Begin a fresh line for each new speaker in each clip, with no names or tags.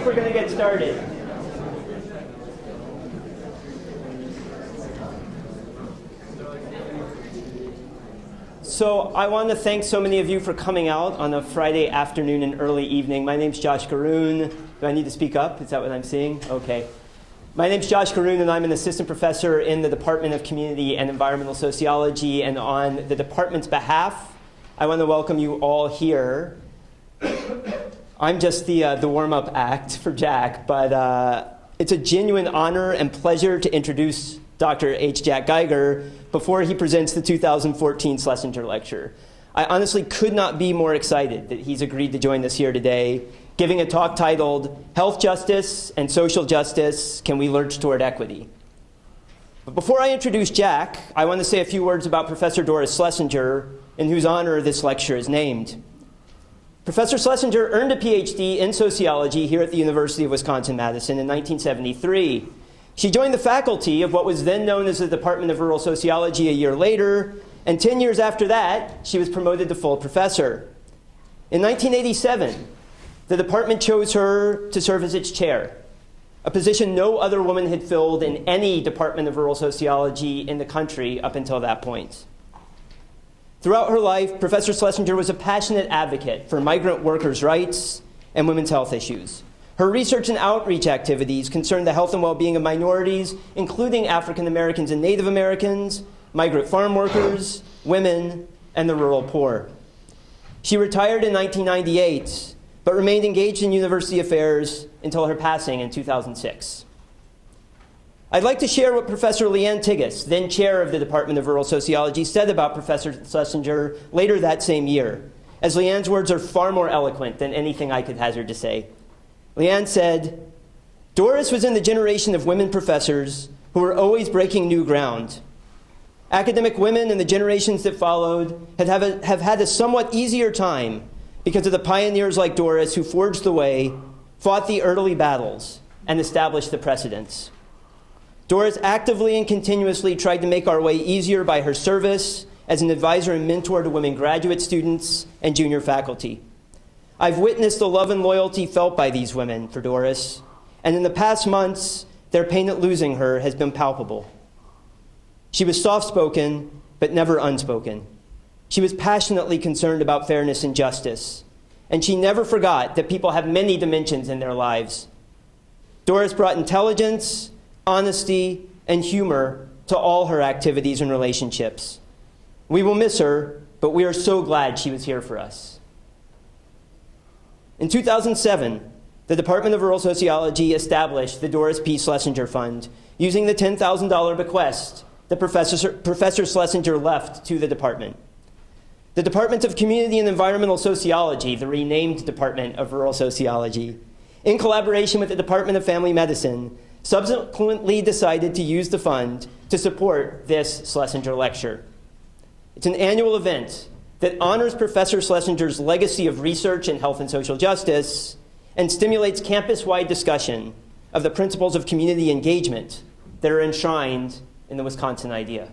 we're going to get started. So I want to thank so many of you for coming out on a Friday afternoon and early evening. My name's Josh Garoon. Do I need to speak up? Is that what I'm seeing? Okay. My name's Josh Garoon, and I'm an assistant professor in the Department of Community and Environmental Sociology. And on the department's behalf, I want to welcome you all here. I'm just the warm-up act for Jack, but it's a genuine honor and pleasure to introduce Dr. H. Jack Geiger before he presents the 2014 Slesinger Lecture. I honestly could not be more excited that he's agreed to join us here today, giving a talk titled, Health Justice and Social Justice, Can We Lurch Toward Equity? But before I introduce Jack, I want to say a few words about Professor Doris Slesinger, in whose honor this lecture is named. Professor Slesinger earned a PhD in sociology here at the University of Wisconsin-Madison in 1973. She joined the faculty of what was then known as the Department of Rural Sociology a year later, and 10 years after that, she was promoted to full professor. In 1987, the department chose her to serve as its chair, a position no other woman had filled in any Department of Rural Sociology in the country up until that point. Throughout her life, Professor Slesinger was a passionate advocate for migrant workers' rights and women's health issues. Her research and outreach activities concern the health and well-being of minorities, including African Americans and Native Americans, migrant farm workers, women, and the rural poor. She retired in 1998, but remained engaged in university affairs until her passing in 2006. I'd like to share what Professor Leanne Tigas, then chair of the Department of Rural Sociology, said about Professor Slesinger later that same year, as Leanne's words are far more eloquent than anything I could hazard to say. Leanne said, Doris was in the generation of women professors who were always breaking new ground. Academic women in the generations that followed have had a somewhat easier time because of the pioneers like Doris who forged the way, fought the early battles, and established the precedents. Doris actively and continuously tried to make our way easier by her service as an advisor and mentor to women graduate students and junior faculty. I've witnessed the love and loyalty felt by these women for Doris, and in the past months, their pain at losing her has been palpable. She was soft-spoken, but never unspoken. She was passionately concerned about fairness and justice, and she never forgot that people have many dimensions in their lives. Doris brought intelligence, honesty, and humor to all her activities and relationships. We will miss her, but we are so glad she was here for us. In 2007, the Department of Rural Sociology established the Doris P. Slesinger Fund using the $10,000 bequest that Professor Slesinger left to the department. The Department of Community and Environmental Sociology, the renamed Department of Rural Sociology, in collaboration with the Department of Family Medicine, subsequently decided to use the fund to support this Slesinger Lecture. It's an annual event that honors Professor Slesinger's legacy of research in health and social justice and stimulates campus-wide discussion of the principles of community engagement that are enshrined in the Wisconsin idea.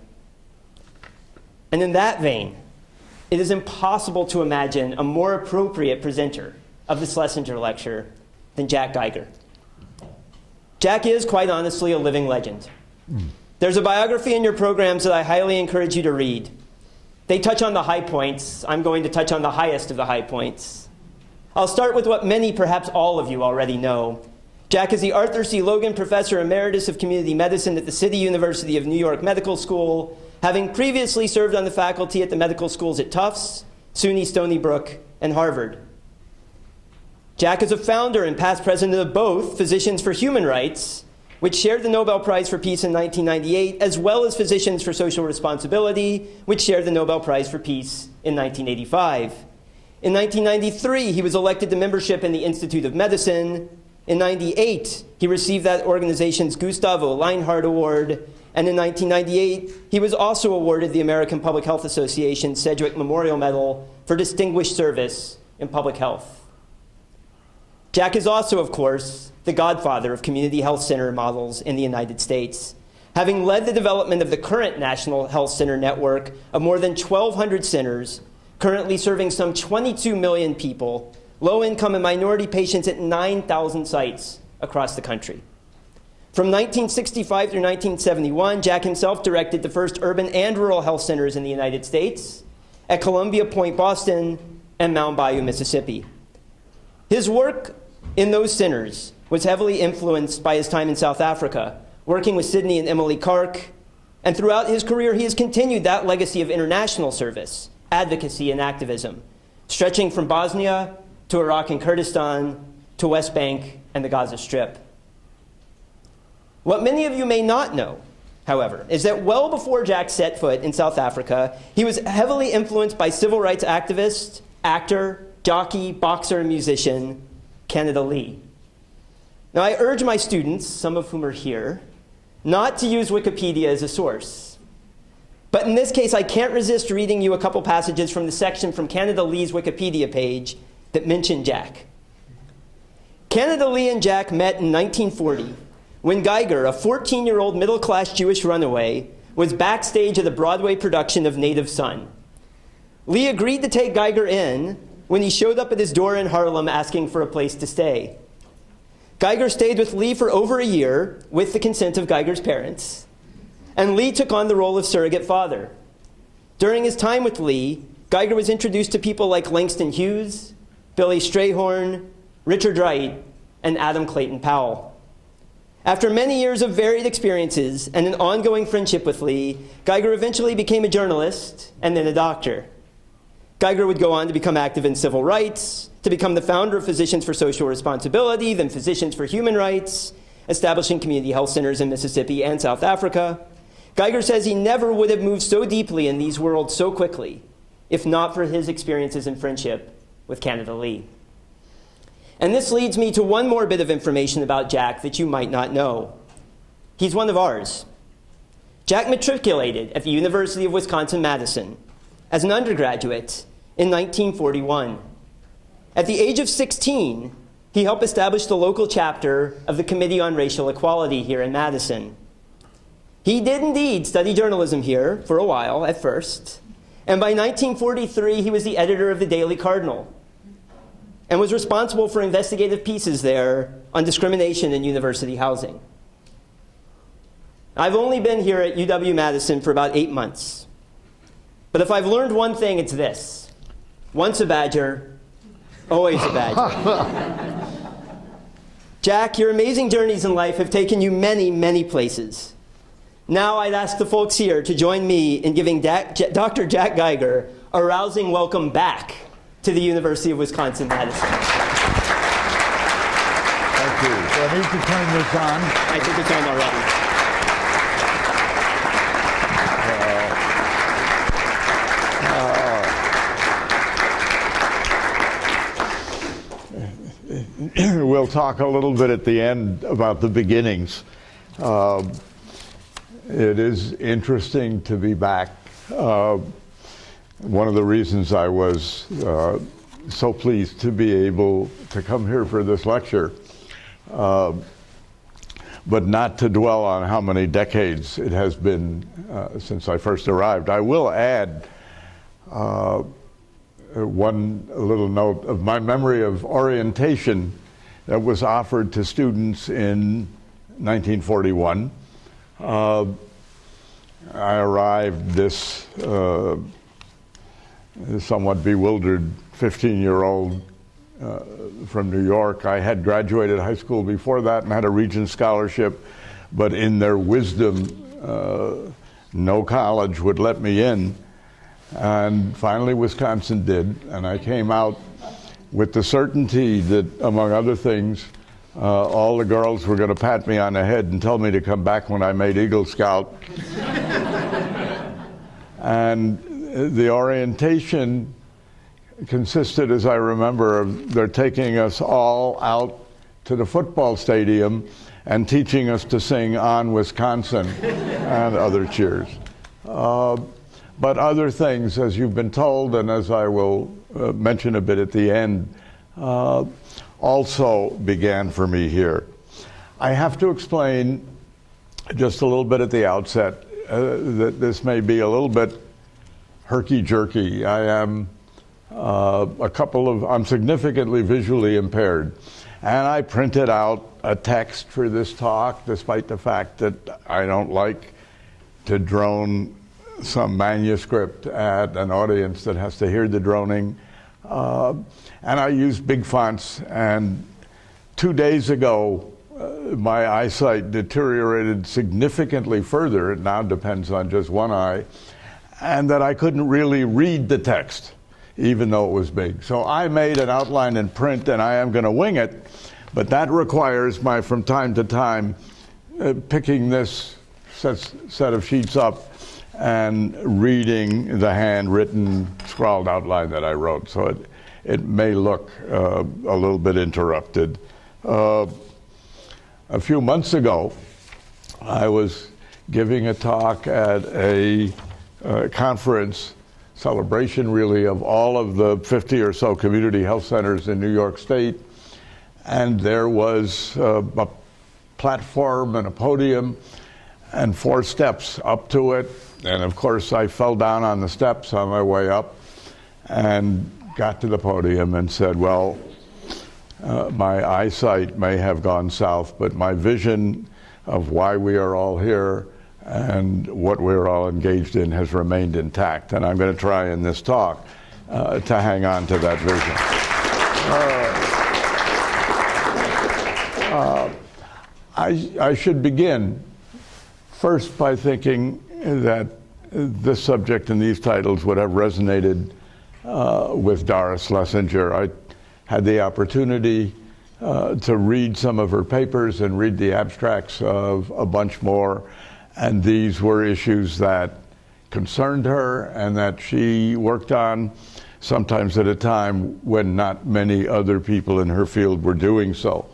And in that vein, it is impossible to imagine a more appropriate presenter of the Slesinger Lecture than Jack Geiger. Jack is, quite honestly, a living legend. There's a biography in your programs that I highly encourage you to read. They touch on the high points. I'm going to touch on the highest of the high points. I'll start with what many, perhaps all of you already know. Jack is the Arthur C. Logan Professor Emeritus of Community Medicine at the City University of New York Medical School, having previously served on the faculty at the medical schools at Tufts, SUNY Stony Brook, and Harvard. Jack is a founder and past president of both Physicians for Human Rights, which shared the Nobel Prize for Peace in 1998, as well as Physicians for Social Responsibility, which shared the Nobel Prize for Peace in 1985. In 1993, he was elected to membership in the Institute of Medicine. In 1998, he received that organization's Gustav O Lienhard Award, and in 1998, he was also awarded the American Public Health Association's Sedgwick Memorial Medal for distinguished service in public health. Jack is also, of course, the godfather of community health center models in the United States, having led the development of the current National Health Center network of more than 1,200 centers, currently serving some 22 million people, low-income and minority patients at 9,000 sites across the country. From 1965 through 1971, Jack himself directed the first urban and rural health centers in the United States at Columbia Point, Boston, and Mound Bayou, Mississippi. His work in those centers was heavily influenced by his time in South Africa, working with Sidney and Emily Kark, and throughout his career, he has continued that legacy of international service, advocacy, and activism, stretching from Bosnia to Iraq and Kurdistan to West Bank and the Gaza Strip. What many of you may not know, however, is that well before Jack set foot in South Africa, he was heavily influenced by civil rights activist, actor, jockey, boxer, and musician, Canada Lee. Now, I urge my students, some of whom are here, not to use Wikipedia as a source. But in this case, I can't resist reading you a couple passages from the section from Canada Lee's Wikipedia page that mention Jack. Canada Lee and Jack met in 1940 when Geiger, a 14-year-old middle-class Jewish runaway, was backstage at the Broadway production of Native Son. Lee agreed to take Geiger in when he showed up at his door in Harlem asking for a place to stay. Geiger stayed with Lee for over a year with the consent of Geiger's parents, and Lee took on the role of surrogate father. During his time with Lee, Geiger was introduced to people like Langston Hughes, Billy Strayhorn, Richard Wright, and Adam Clayton Powell. After many years of varied experiences and an ongoing friendship with Lee, Geiger eventually became a journalist and then a doctor. Geiger would go on to become active in civil rights, to become the founder of Physicians for Social Responsibility, then Physicians for Human Rights, establishing community health centers in Mississippi and South Africa. Geiger says he never would have moved so deeply in these worlds so quickly if not for his experiences and friendship with Canada Lee. And this leads me to one more bit of information about Jack that you might not know. He's one of ours. Jack matriculated at the University of Wisconsin-Madison as an undergraduate in 1941. At the age of 16, he helped establish the local chapter of the Committee on Racial Equality here in Madison. He did indeed study journalism here for a while at first, and by 1943, he was the editor of the Daily Cardinal and was responsible for investigative pieces there on discrimination in university housing. I've only been here at UW-Madison for about 8 months, but if I've learned one thing, it's this: once a Badger, always a Badger. Jack, your amazing journeys in life have taken you many, many places. Now I'd ask the folks here to join me in giving Dr. Jack Geiger a rousing welcome back to the University of Wisconsin-Madison.
Thank you. So I need to turn this on.
I think it's on already.
We'll talk a little bit at the end about the beginnings. It is interesting to be back. One of the reasons I was so pleased to be able to come here for this lecture, but not to dwell on how many decades it has been since I first arrived. I will add one little note of my memory of orientation that was offered to students in 1941. I arrived this somewhat bewildered 15-year-old from New York. I had graduated high school before that and had a Regents scholarship, but in their wisdom, no college would let me in. And finally, Wisconsin did, and I came out with the certainty that, among other things, all the girls were going to pat me on the head and tell me to come back when I made Eagle Scout. And the orientation consisted, as I remember, of they're taking us all out to the football stadium and teaching us to sing "On Wisconsin" and other cheers. But other things, as you've been told, and as I will mention a bit at the end, also began for me here. I have to explain just a little bit at the outset that this may be a little bit herky-jerky. I am I'm significantly visually impaired. And I printed out a text for this talk, despite the fact that I don't like to drone some manuscript at an audience that has to hear the droning. And I used big fonts, and 2 days ago, my eyesight deteriorated significantly further. It now depends on just one eye, and that I couldn't really read the text, even though it was big. So I made an outline in print, and I am going to wing it, but that requires my, from time to time, picking this set of sheets up and reading the handwritten, scrawled outline that I wrote. So it may look a little bit interrupted. A few months ago, I was giving a talk at a conference, celebration really, of all of the 50 or so community health centers in New York State. And there was a platform and a podium and 4 steps up to it. And of course, I fell down on the steps on my way up and got to the podium and said, well, my eyesight may have gone south, but my vision of why we are all here and what we're all engaged in has remained intact. And I'm going to try in this talk to hang on to that vision. I should begin first by thinking that this subject and these titles would have resonated with Doris Slesinger. I had the opportunity to read some of her papers and read the abstracts of a bunch more, and these were issues that concerned her and that she worked on, sometimes at a time when not many other people in her field were doing so.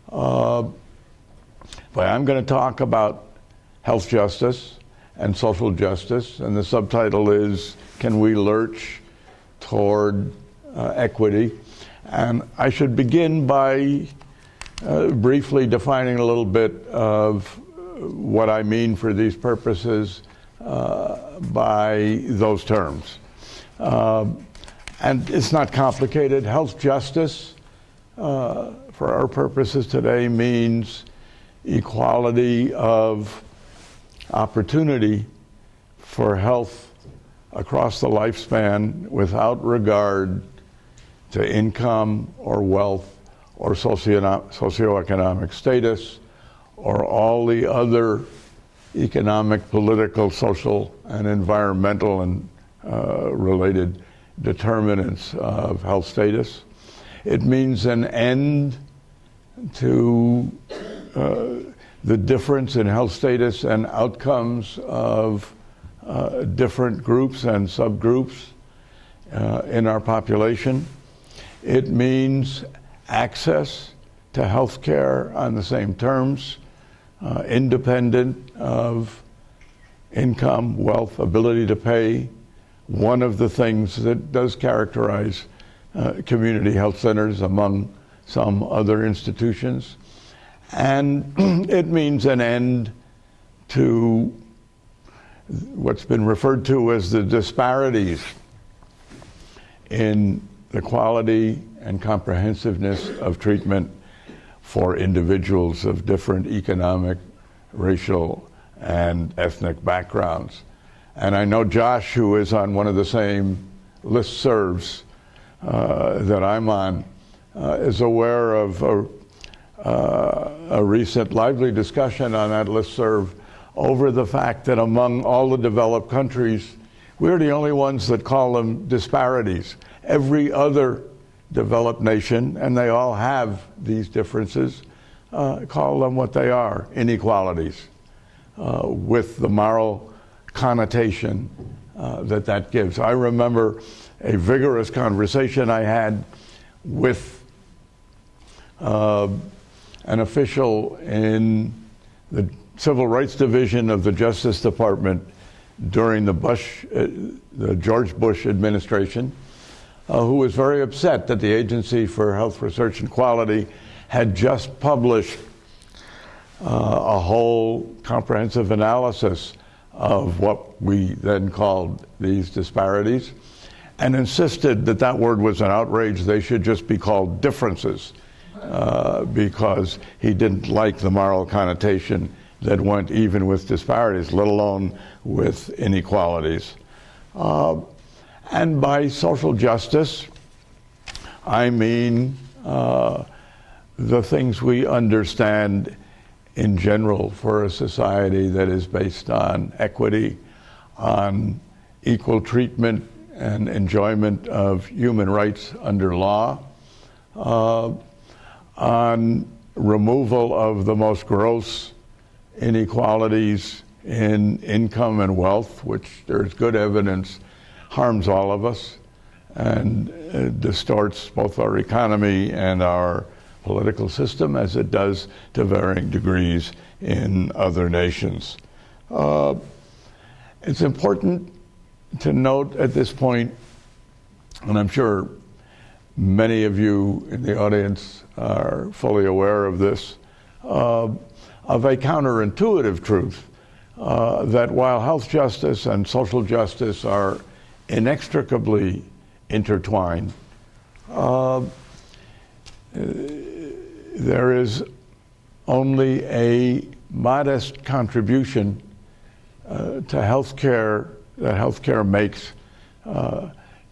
But I'm going to talk about health justice and social justice, and the subtitle is, Can We Lurch Toward Equity? And I should begin by briefly defining a little bit of what I mean for these purposes by those terms. And it's not complicated. Health justice, for our purposes today, means equality of opportunity for health across the lifespan without regard to income or wealth or socioeconomic status or all the other economic, political, social, and environmental and related determinants of health status. It means an end to the difference in health status and outcomes of different groups and subgroups in our population. It means access to health care on the same terms, independent of income, wealth, ability to pay. One of the things that does characterize community health centers among some other institutions. And it means an end to what's been referred to as the disparities in the quality and comprehensiveness of treatment for individuals of different economic, racial, and ethnic backgrounds. And I know Josh, who is on one of the same listservs that I'm on, is aware of a recent lively discussion on that listserv over the fact that among all the developed countries, we're the only ones that call them disparities. Every other developed nation, and they all have these differences, call them what they are, inequalities, with the moral connotation that gives. I remember a vigorous conversation I had with an official in the Civil Rights Division of the Justice Department during the George Bush administration, who was very upset that the Agency for Health Research and Quality had just published a whole comprehensive analysis of what we then called these disparities. and insisted that that word was an outrage. They should just be called differences, because he didn't like the moral connotation that went even with disparities, let alone with inequalities. And by social justice, I mean the things we understand in general for a society that is based on equity, on equal treatment and enjoyment of human rights under law, on removal of the most gross inequalities in income and wealth, which there's good evidence harms all of us and distorts both our economy and our political system, as it does to varying degrees in other nations. It's important to note at this point, and I'm sure many of you in the audience are fully aware of this, of a counterintuitive truth, that while health justice and social justice are inextricably intertwined, there is only a modest contribution to healthcare that healthcare makes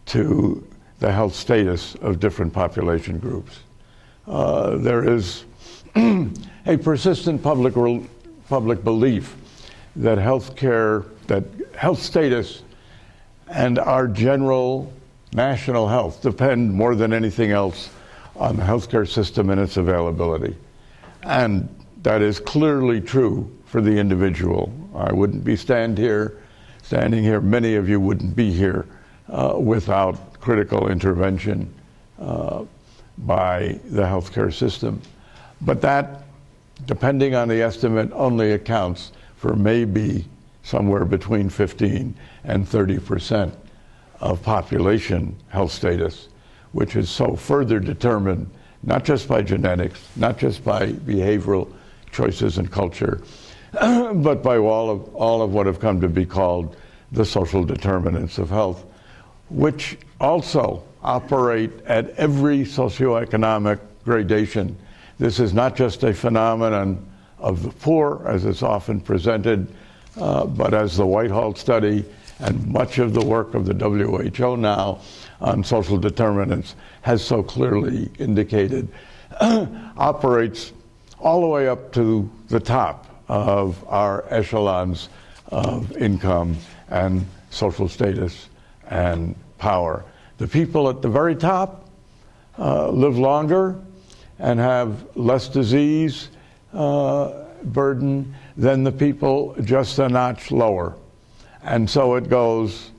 to the health status of different population groups. There is a persistent public belief that that health status and our general national health depend more than anything else on the healthcare system and its availability. And that is clearly true for the individual. I wouldn't be standing here, many of you wouldn't be here without critical intervention by the healthcare system. But that, depending on the estimate, only accounts for maybe somewhere between 15 and 30% of population health status, which is so further determined not just by genetics, not just by behavioral choices and culture, but by all of what have come to be called the social determinants of health, which also operate at every socioeconomic gradation. This is not just a phenomenon of the poor, as it's often presented, but as the Whitehall study and much of the work of the WHO now on social determinants has so clearly indicated, operates all the way up to the top of our echelons of income and social status and power. The people at the very top live longer and have less disease burden than the people just a notch lower. And so it goes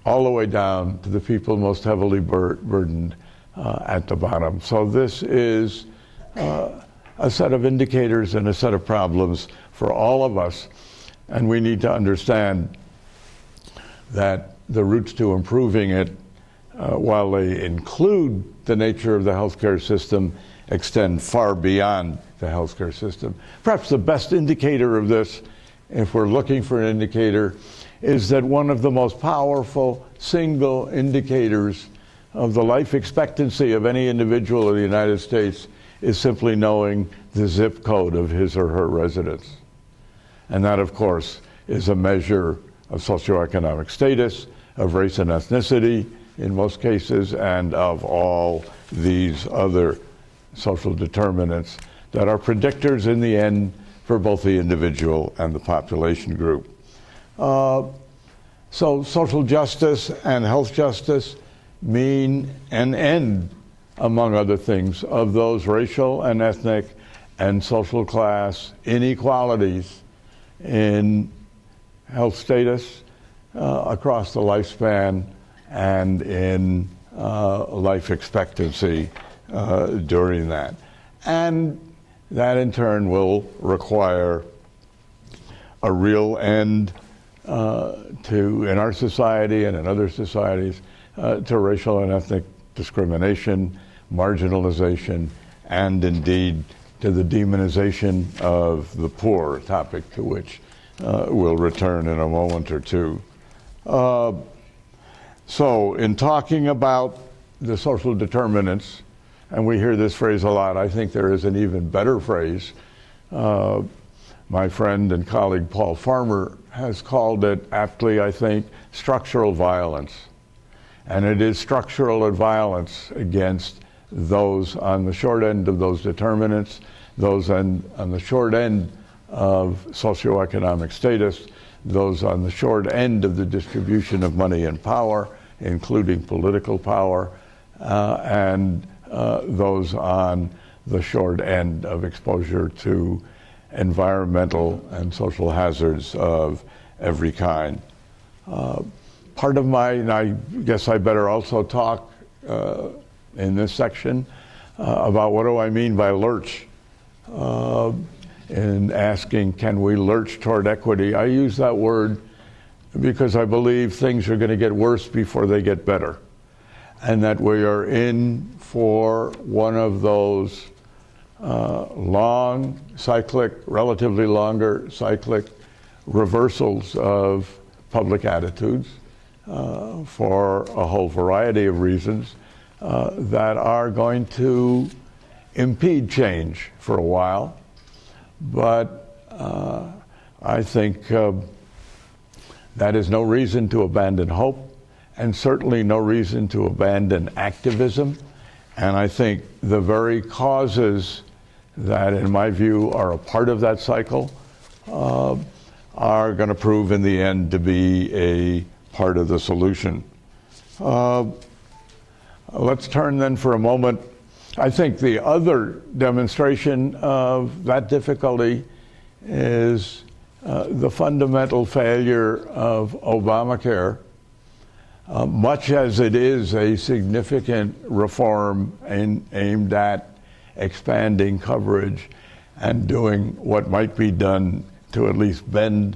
all the way down to the people most heavily burdened at the bottom. So this is a set of indicators and a set of problems for all of us. And we need to understand that the routes to improving it, while they include the nature of the healthcare system, extend far beyond the healthcare system. Perhaps the best indicator of this, if we're looking for an indicator, is that one of the most powerful single indicators of the life expectancy of any individual in the United States is simply knowing the zip code of his or her residence. And that, of course, is a measure of socioeconomic status, of race and ethnicity in most cases, and of all these other social determinants that are predictors in the end for both the individual and the population group. So social justice and health justice mean an end, among other things, of those racial and ethnic and social class inequalities in health status across the lifespan and in life expectancy during that. And that in turn will require a real end in our society and in other societies to racial and ethnic discrimination, marginalization, and indeed to the demonization of the poor, a topic to which we'll return in a moment or two. So in talking about the social determinants, and we hear this phrase a lot, I think there is an even better phrase. My friend and colleague Paul Farmer has called it aptly, I think, structural violence. And it is structural violence against those on the short end of those determinants, those on the short end of socioeconomic status, those on the short end of the distribution of money and power, including political power, and those on the short end of exposure to environmental and social hazards of every kind. Part of and I guess I better also talk in this section about what do I mean by lurch. In asking, can we lurch toward equity? I use that word because I believe things are going to get worse before they get better, and that we are in for one of those long cyclic, relatively longer cyclic reversals of public attitudes for a whole variety of reasons that are going to impede change for a while. But I think that is no reason to abandon hope, and certainly no reason to abandon activism. And I think the very causes that, in my view, are a part of that cycle are going to prove in the end to be a part of the solution. Let's turn then for a moment. I think the other demonstration of that difficulty is the fundamental failure of Obamacare, much as it is a significant reform aimed at expanding coverage and doing what might be done to at least bend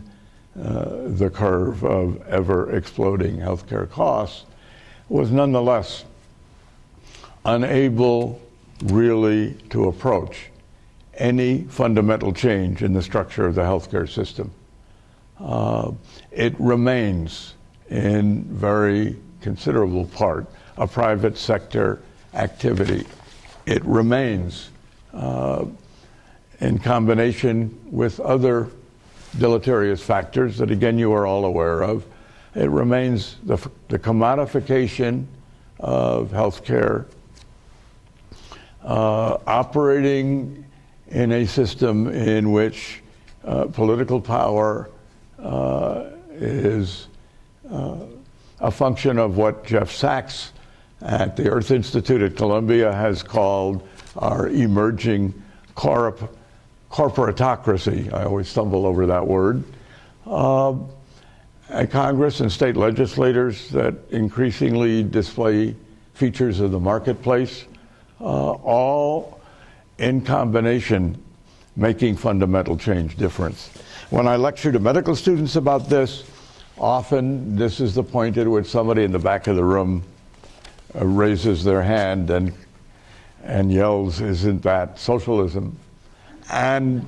the curve of ever-exploding healthcare costs, was nonetheless unable really to approach any fundamental change in the structure of the healthcare system. It remains, in very considerable part, a private sector activity. It remains, in combination with other deleterious factors that, again, you are all aware of, it remains the commodification of healthcare, operating in a system in which political power is a function of what Jeff Sachs at the Earth Institute at Columbia has called our emerging corporatocracy. I always stumble over that word. Congress and state legislators that increasingly display features of the marketplace, all in combination making fundamental change difference. When I lecture to medical students about this, often this is the point at which somebody in the back of the room raises their hand and yells, "Isn't that socialism?" And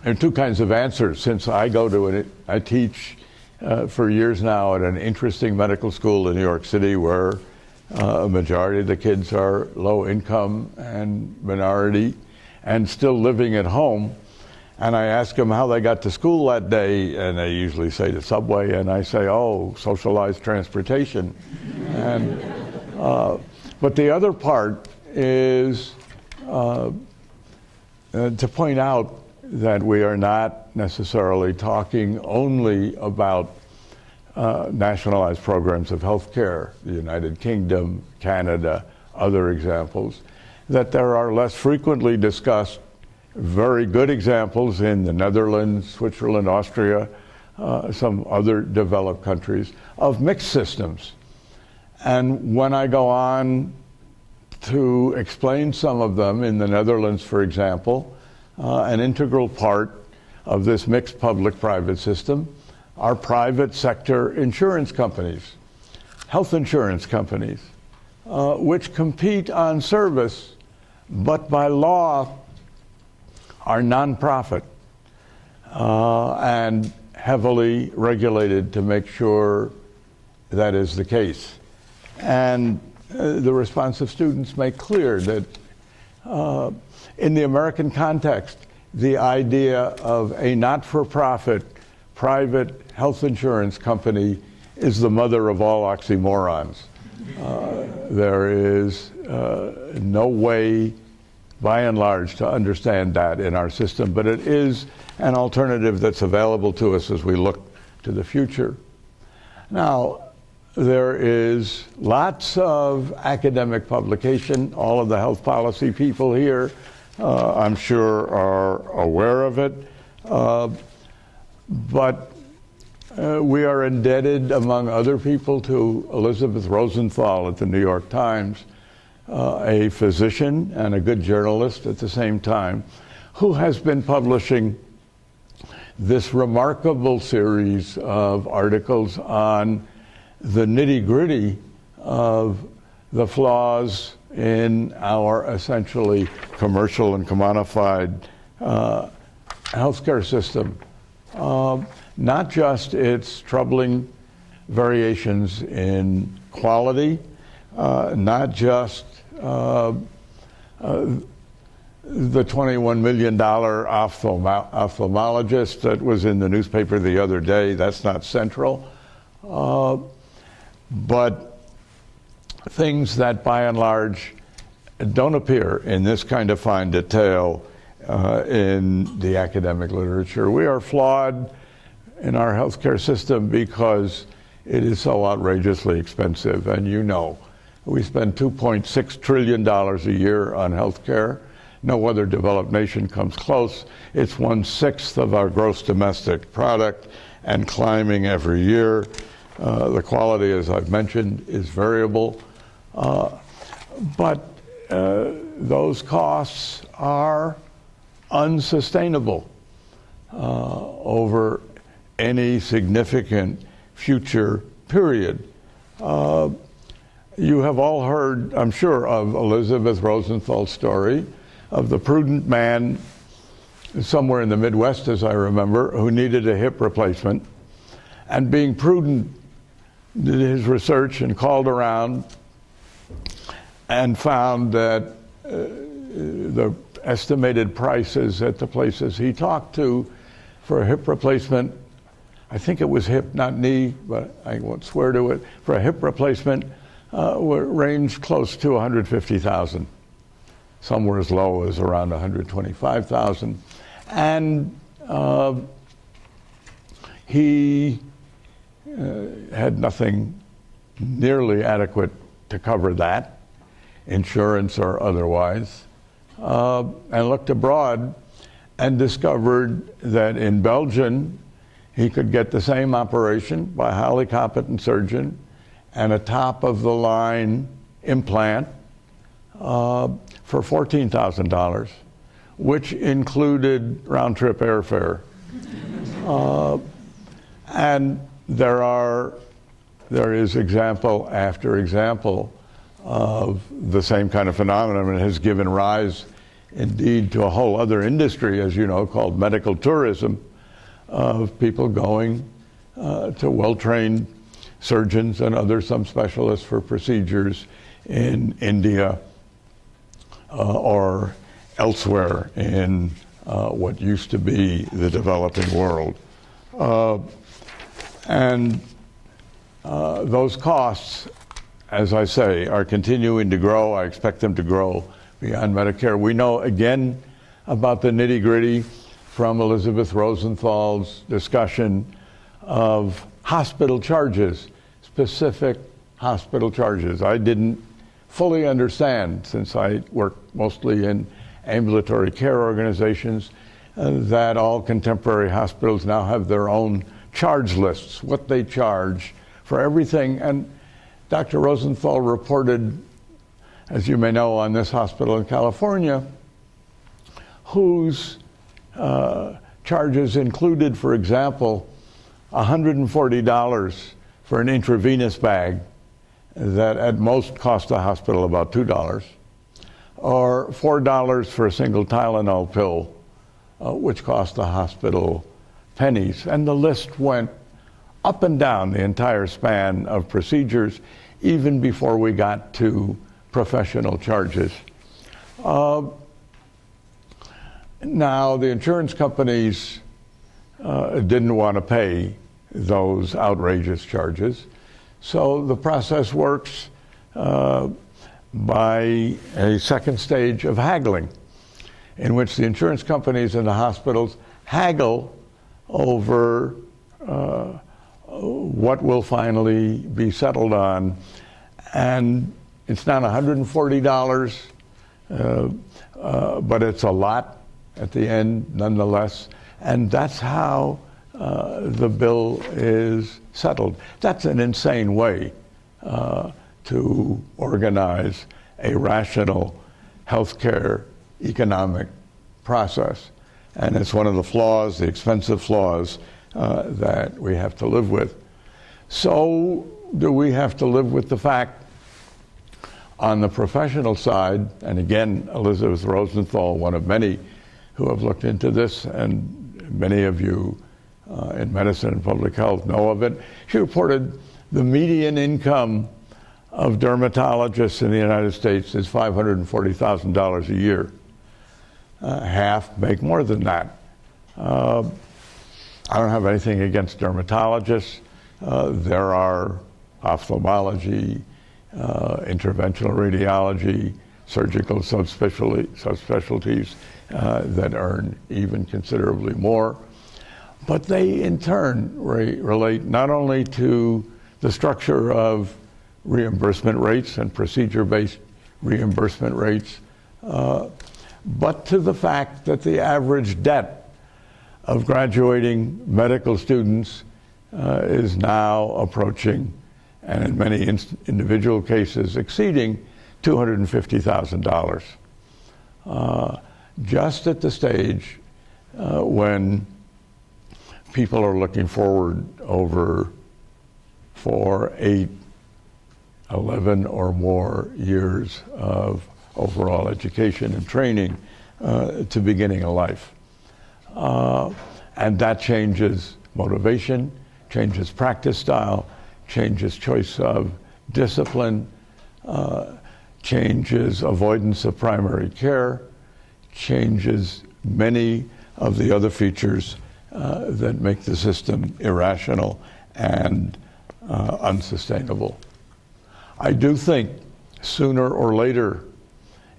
there are two kinds of answers. Since I teach for years now at an interesting medical school in New York City where a majority of the kids are low income and minority and still living at home. And I ask them how they got to school that day, and they usually say the subway, and I say, oh, socialized transportation. And but the other part is to point out that we are not necessarily talking only about nationalized programs of health care, the United Kingdom, Canada, other examples, that there are less frequently discussed very good examples in the Netherlands, Switzerland, Austria, some other developed countries of mixed systems. And when I go on to explain some of them, in the Netherlands, for example, an integral part of this mixed public-private system are private sector insurance companies, health insurance companies, which compete on service, but by law are nonprofit and heavily regulated to make sure that is the case. And the responsive students make clear that in the American context, the idea of a not-for-profit private health insurance company is the mother of all oxymorons. There is no way, by and large, to understand that in our system, but it is an alternative that's available to us as we look to the future. Now, there is lots of academic publication. All of the health policy people here, I'm sure, are aware of it. But we are indebted, among other people, to Elizabeth Rosenthal at the New York Times, a physician and a good journalist at the same time, who has been publishing this remarkable series of articles on the nitty-gritty of the flaws in our essentially commercial and commodified healthcare system. Not just its troubling variations in quality, not just the $21 million ophthalmologist that was in the newspaper the other day. That's not central. But things that, by and large, don't appear in this kind of fine detail in the academic literature. We are flawed in our healthcare system because it is so outrageously expensive. And you know, we spend $2.6 trillion a year on healthcare. No other developed nation comes close. It's 1/6 of our gross domestic product and climbing every year. The quality, as I've mentioned, is variable. But those costs are unsustainable over any significant future period. You have all heard, I'm sure, of Elizabeth Rosenthal's story of the prudent man somewhere in the Midwest, as I remember, who needed a hip replacement, and being prudent did his research and called around and found that the estimated prices at the places he talked to for a hip replacement, I think it was hip, not knee, but I won't swear to it, for a hip replacement ranged close to $150,000. Some were as low as around $125,000. And he had nothing nearly adequate to cover that, insurance or otherwise, and looked abroad and discovered that in Belgium he could get the same operation by a highly competent surgeon and a top-of-the-line implant for $14,000, which included round-trip airfare. And there is example after example of the same kind of phenomenon, and it has given rise indeed to a whole other industry, as you know, called medical tourism, of people going to well-trained surgeons and some specialists for procedures in India or elsewhere in what used to be the developing world. And those costs, as I say, are continuing to grow. I expect them to grow beyond Medicare. We know, again, about the nitty-gritty from Elizabeth Rosenthal's discussion of hospital charges, specific hospital charges. I didn't fully understand, since I work mostly in ambulatory care organizations, that all contemporary hospitals now have their own charge lists, what they charge for everything. And Dr. Rosenthal reported, as you may know, on this hospital in California, whose charges included, for example, $140 for an intravenous bag that at most cost the hospital about $2, or $4 for a single Tylenol pill, which cost the hospital pennies. And the list went up and down the entire span of procedures, even before we got to professional charges. Now, the insurance companies didn't want to pay those outrageous charges, so the process works by a second stage of haggling, in which the insurance companies and the hospitals haggle over what will finally be settled on. And it's not $140, but it's a lot at the end nonetheless. And that's how the bill is settled. That's an insane way to organize a rational healthcare economic process. And it's one of the flaws, the expensive flaws, that we have to live with. So do we have to live with the fact on the professional side, and again, Elizabeth Rosenthal, one of many who have looked into this, and many of you in medicine and public health know of it. She reported the median income of dermatologists in the United States is $540,000 a year. Half make more than that. I don't have anything against dermatologists. There are ophthalmology, interventional radiology, surgical subspecialties that earn even considerably more. But they in turn relate not only to the structure of reimbursement rates and procedure-based reimbursement rates, but to the fact that the average debt of graduating medical students is now approaching, and in many individual cases exceeding, $250,000. Just at the stage when people are looking forward over 4, 8, 11 or more years of overall education and training to beginning a life. And that changes motivation, changes practice style, changes choice of discipline, changes avoidance of primary care, changes many of the other features that make the system irrational and unsustainable. I do think sooner or later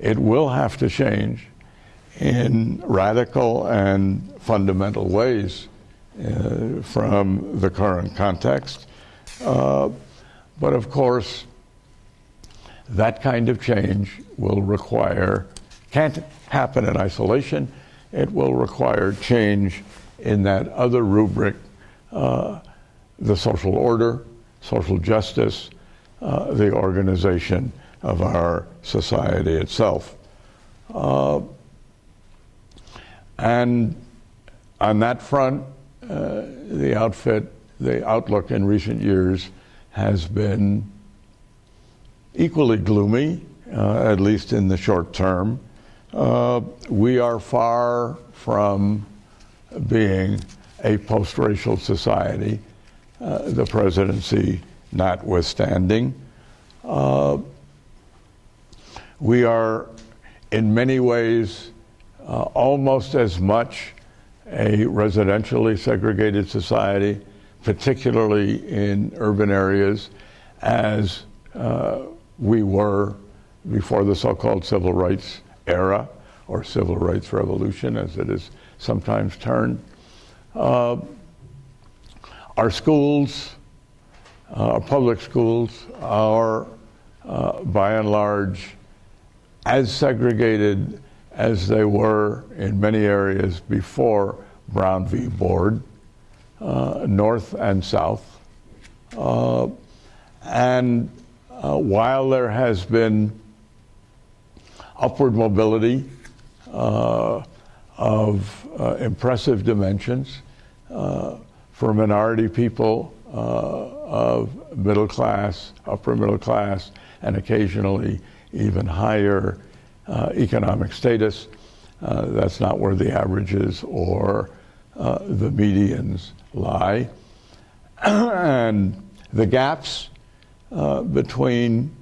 it will have to change in radical and fundamental ways from the current context. But of course, that kind of change will require, can't happen in isolation, it will require change in that other rubric, the social order, social justice, the organization of our society itself. And on that front, the outlook in recent years has been equally gloomy, at least in the short term. We are far from being a post-racial society, the presidency notwithstanding. We are in many ways almost as much a residentially segregated society, particularly in urban areas, as we were before the so-called civil rights era, or civil rights revolution, as it is sometimes termed. Our schools, our public schools, are by and large as segregated as they were in many areas before Brown v. Board, north and south. And while there has been upward mobility of impressive dimensions for minority people of middle class, upper middle class, and occasionally even higher economic status, that's not where the averages or the medians lie. and the gaps between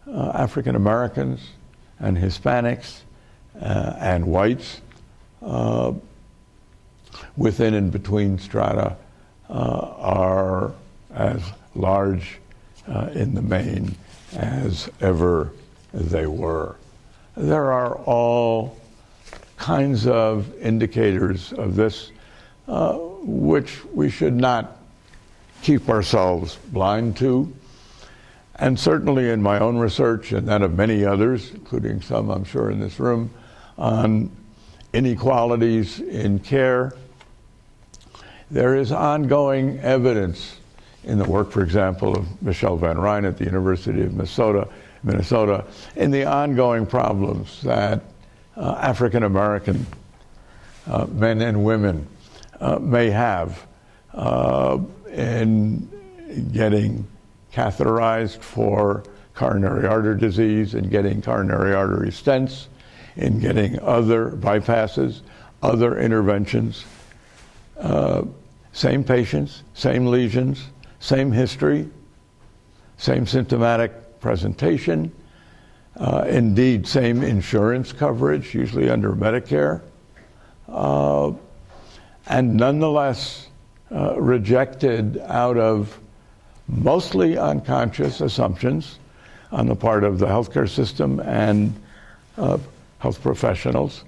African Americans and Hispanics and whites within and between strata are as large in the main as ever they were. There are all kinds of indicators of this which we should not keep ourselves blind to. And certainly in my own research and that of many others, including some I'm sure in this room, on inequalities in care, there is ongoing evidence in the work, for example, of Michelle Van Ryn at the University of Minnesota, in the ongoing problems that African American men and women may have in getting catheterized for coronary artery disease, in getting coronary artery stents, in getting other bypasses, other interventions. Same patients, same lesions, same history, same symptomatic presentation, indeed same insurance coverage, usually under Medicare, and nonetheless rejected out of mostly unconscious assumptions on the part of the healthcare system and health professionals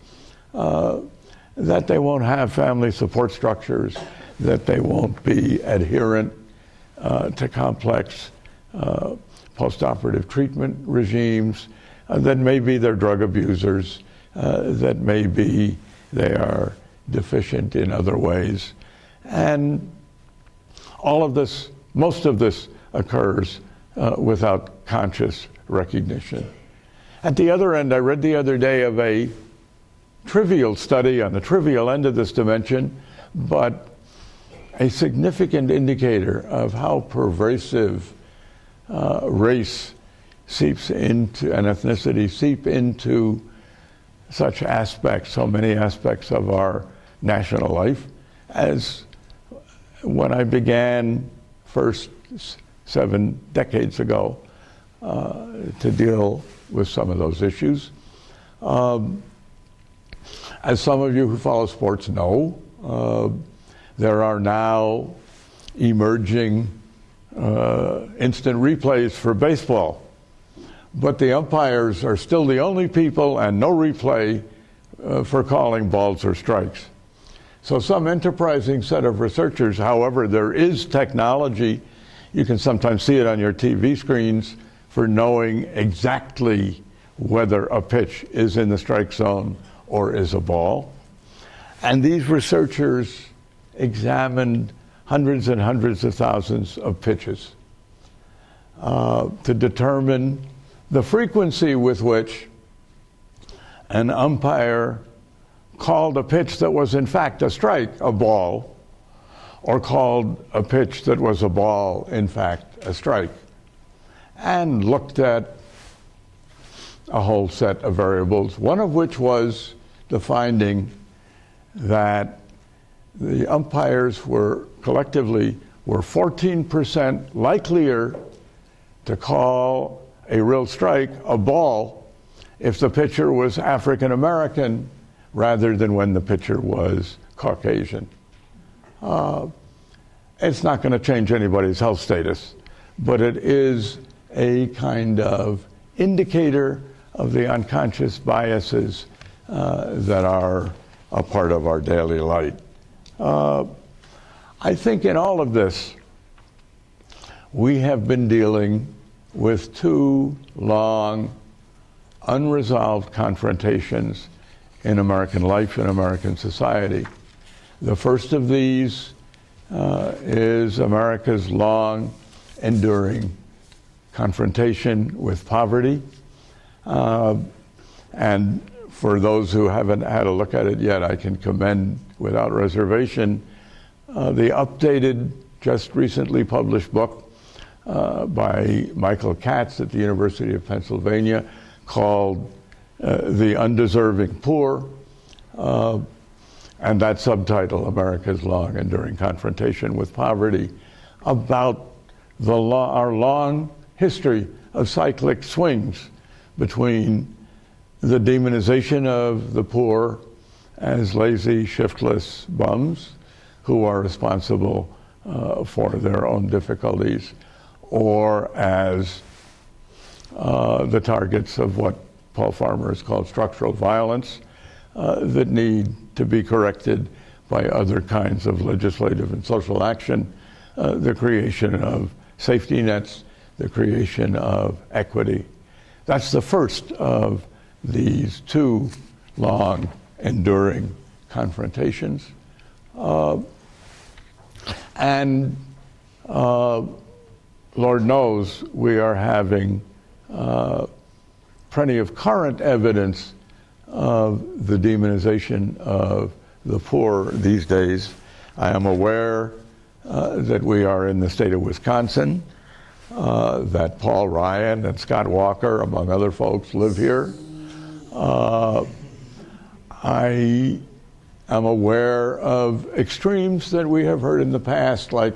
that they won't have family support structures, that they won't be adherent to complex postoperative treatment regimes, that maybe they're drug abusers, that maybe they are deficient in other ways. And all of this, most of this occurs without conscious recognition. At the other end, I read the other day of a trivial study on the trivial end of this dimension, but a significant indicator of how pervasive race seeps into, and ethnicity seep into such aspects, so many aspects of our national life, as when I began first 7 decades ago to deal with some of those issues. As some of you who follow sports know, there are now emerging instant replays for baseball, but the umpires are still the only people, and no replay for calling balls or strikes. So some enterprising set of researchers, however, there is technology, you can sometimes see it on your TV screens, for knowing exactly whether a pitch is in the strike zone or is a ball. And these researchers examined hundreds and hundreds of thousands of pitches to determine the frequency with which an umpire called a pitch that was in fact a strike, a ball, or called a pitch that was a ball, in fact, a strike, and looked at a whole set of variables, one of which was the finding that the umpires were collectively 14% likelier to call a real strike a ball if the pitcher was African American rather than when the pitcher was Caucasian. It's not going to change anybody's health status, but it is a kind of indicator of the unconscious biases that are a part of our daily life. I think in all of this, we have been dealing with 2 long, unresolved confrontations in American life and American society. The first of these is America's long, enduring confrontation with poverty. And for those who haven't had a look at it yet, I can commend without reservation the updated, just recently published book by Michael Katz at the University of Pennsylvania called The Undeserving Poor, and that subtitle, America's Long Enduring Confrontation with Poverty, about our long history of cyclic swings between the demonization of the poor as lazy, shiftless bums who are responsible for their own difficulties, or as the targets of what Paul Farmer has called structural violence that need to be corrected by other kinds of legislative and social action, the creation of safety nets, the creation of equity. That's the first of these two long, enduring confrontations. And Lord knows we are having plenty of current evidence of the demonization of the poor these days. I am aware that we are in the state of Wisconsin, that Paul Ryan and Scott Walker, among other folks, live here. I am aware of extremes that we have heard in the past, like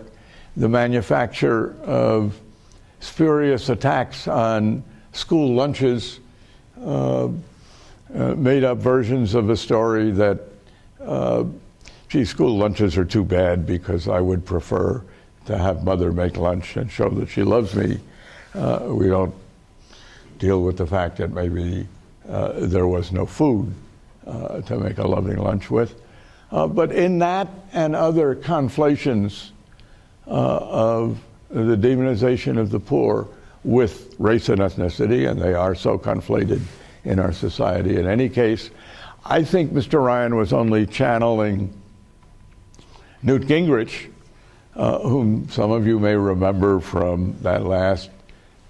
the manufacture of spurious attacks on school lunches, made up versions of a story that, school lunches are too bad because I would prefer to have mother make lunch and show that she loves me. We don't deal with the fact that maybe there was no food to make a loving lunch with. But in that and other conflations of the demonization of the poor with race and ethnicity, and they are so conflated in our society in any case, I think Mr. Ryan was only channeling Newt Gingrich, whom some of you may remember from that last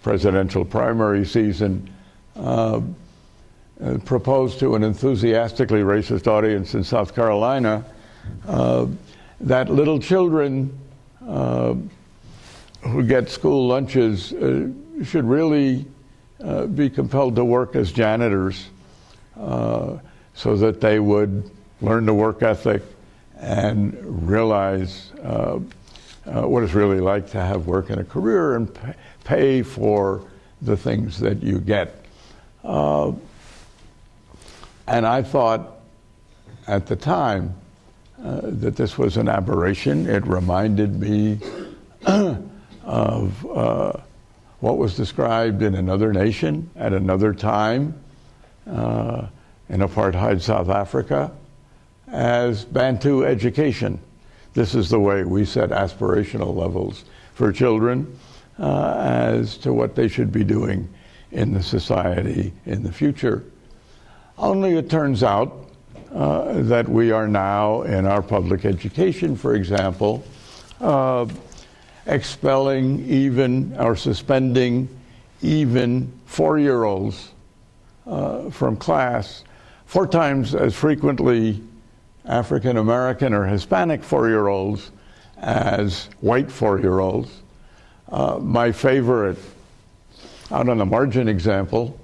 presidential primary season, proposed to an enthusiastically racist audience in South Carolina that little children who get school lunches should really be compelled to work as janitors so that they would learn the work ethic and realize what it's really like to have work and a career and pay for the things that you get. And I thought at the time that this was an aberration. It reminded me of what was described in another nation at another time in apartheid South Africa as Bantu education. This is the way we set aspirational levels for children as to what they should be doing in the society in the future. Only it turns out that we are now in our public education, for example, expelling even or suspending even 4-year-olds from class 4 times as frequently African American or Hispanic 4-year-olds as white 4-year-olds. My favorite out on the margin example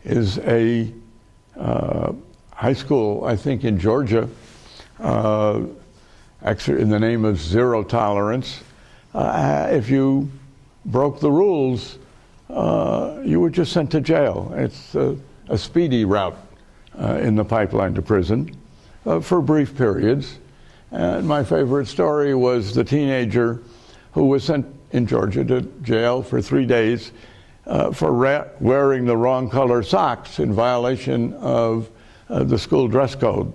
is a high school, I think in Georgia, actually in the name of zero tolerance. If you broke the rules, you were just sent to jail. It's a speedy route in the pipeline to prison for brief periods. And my favorite story was the teenager who was sent in Georgia to jail for 3 days for wearing the wrong color socks in violation of the school dress code.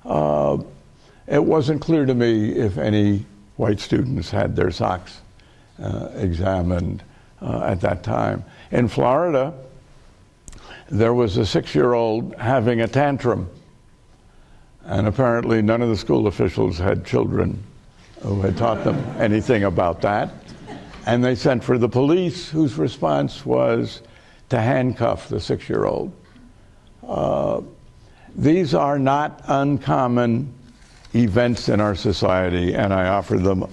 It wasn't clear to me if any white students had their socks examined at that time. In Florida, there was a 6-year-old having a tantrum, and apparently none of the school officials had children who had taught them anything about that. And they sent for the police, whose response was to handcuff the 6-year-old. These are not uncommon events in our society, and I offer them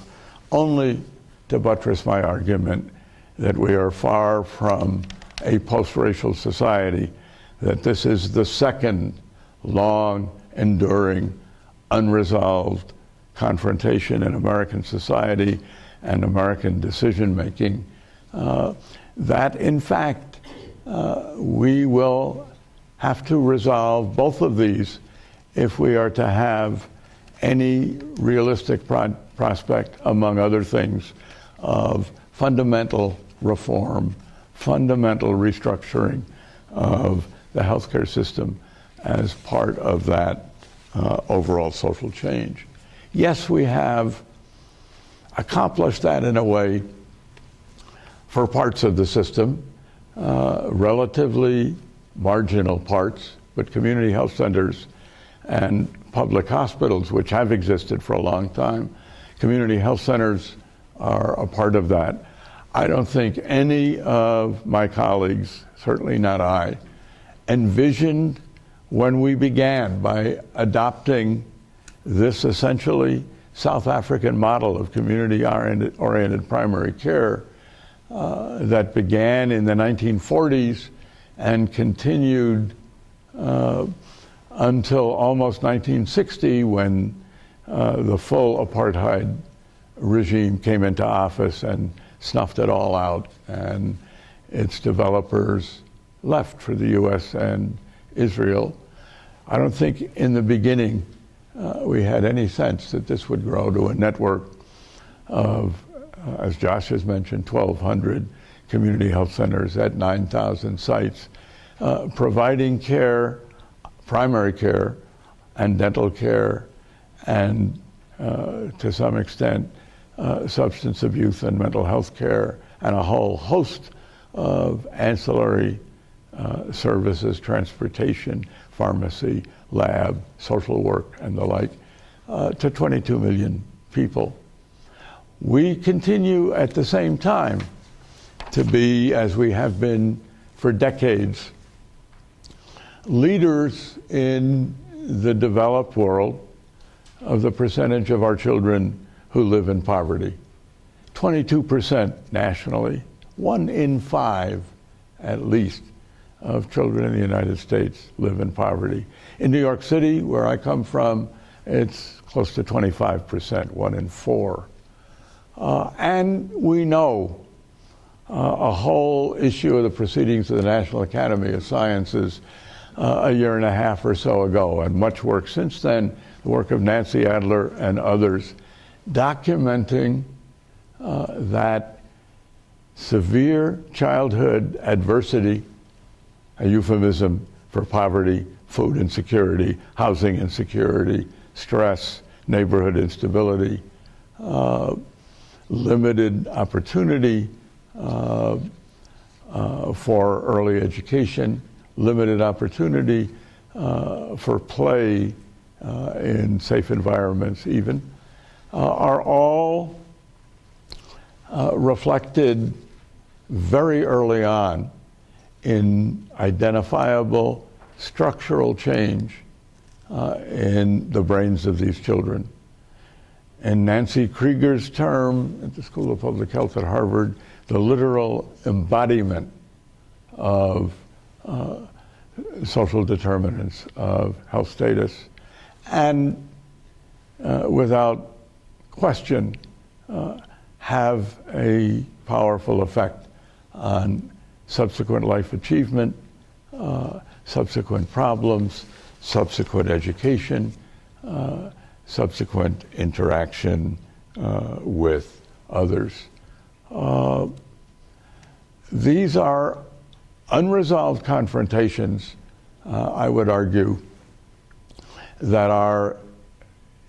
only to buttress my argument that we are far from a post-racial society, that this is the second long, enduring, unresolved confrontation in American society and American decision-making, that in fact we will have to resolve both of these if we are to have any realistic prospect, among other things, of fundamental reform, fundamental restructuring of the healthcare system as part of that overall social change. Yes, we have accomplished that in a way for parts of the system, relatively marginal parts, but community health centers and public hospitals, which have existed for a long time, community health centers are a part of that. I don't think any of my colleagues, certainly not I, envisioned when we began by adopting this essentially South African model of community-oriented primary care that began in the 1940s and continued until almost 1960, when the full apartheid regime came into office and snuffed it all out, and its developers left for the US and Israel. I don't think in the beginning we had any sense that this would grow to a network of, as Josh has mentioned, 1,200 community health centers at 9,000 sites, providing care, primary care and dental care, and to some extent substance abuse and mental health care, and a whole host of ancillary services, transportation, pharmacy, lab, social work, and the like, to 22 million people. We continue at the same time to be, as we have been for decades, leaders in the developed world of the percentage of our children who live in poverty. 22% nationally, 1 in 5 at least of children in the United States live in poverty. In New York City, where I come from, it's close to 25%, 1 in 4. And we know a whole issue of the proceedings of the National Academy of Sciences a year and a half or so ago, and much work since then, the work of Nancy Adler and others, documenting that severe childhood adversity, a euphemism for poverty, food insecurity, housing insecurity, stress, neighborhood instability, limited opportunity for early education, limited opportunity for play in safe environments even, are all reflected very early on in identifiable structural change in the brains of these children. In Nancy Krieger's term at the School of Public Health at Harvard, the literal embodiment of social determinants of health status, and without question have a powerful effect on subsequent life achievement, subsequent problems, subsequent education, subsequent interaction with others. These are unresolved confrontations, I would argue, that are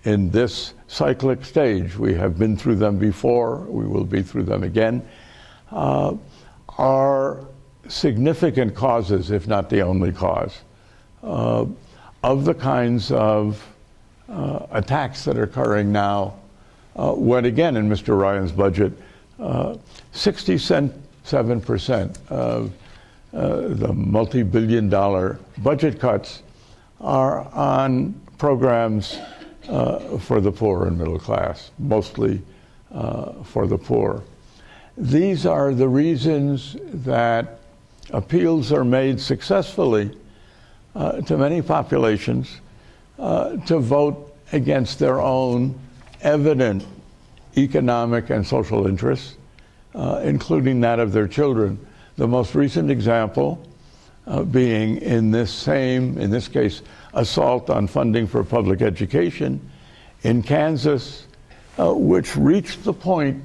in this cyclic stage. We have been through them before, we will be through them again, are significant causes, if not the only cause, of the kinds of attacks that are occurring now, when again in Mr. Ryan's budget, 67% of the multi-billion-dollar budget cuts are on programs for the poor and middle class, mostly for the poor. These are the reasons that appeals are made successfully to many populations to vote against their own evident economic and social interests, including that of their children. The most recent example being in this case, assault on funding for public education in Kansas, which reached the point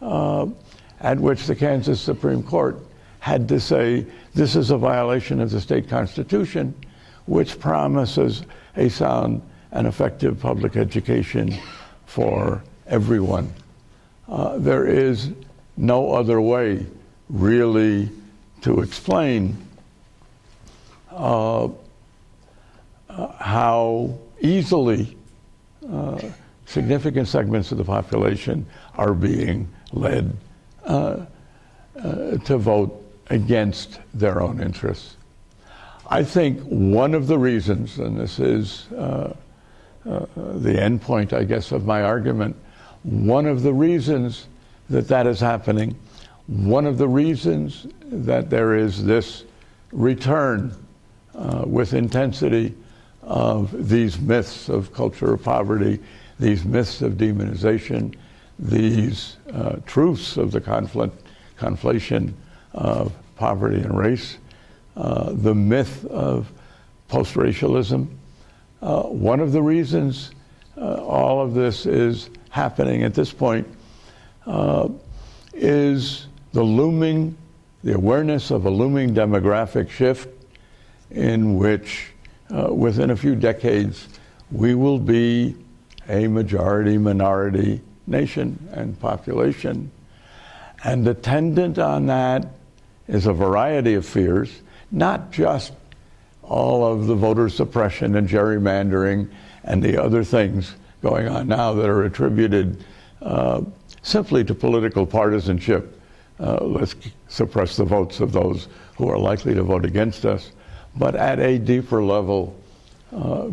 at which the Kansas Supreme Court had to say this is a violation of the state constitution, which promises a sound and effective public education for everyone. There is no other way really to explain how easily significant segments of the population are being led to vote against their own interests. I think one of the reasons, and this is the end point, I guess, of my argument, one of the reasons that is happening, one of the reasons that there is this return with intensity of these myths of culture of poverty, these myths of demonization, these truths of the conflation of poverty and race, the myth of post-racialism. One of the reasons all of this is happening at this point is the awareness of a looming demographic shift in which within a few decades we will be a majority-minority nation and population. And attendant on that is a variety of fears, not just all of the voter suppression and gerrymandering and the other things going on now that are attributed simply to political partisanship. Let's suppress the votes of those who are likely to vote against us, but at a deeper level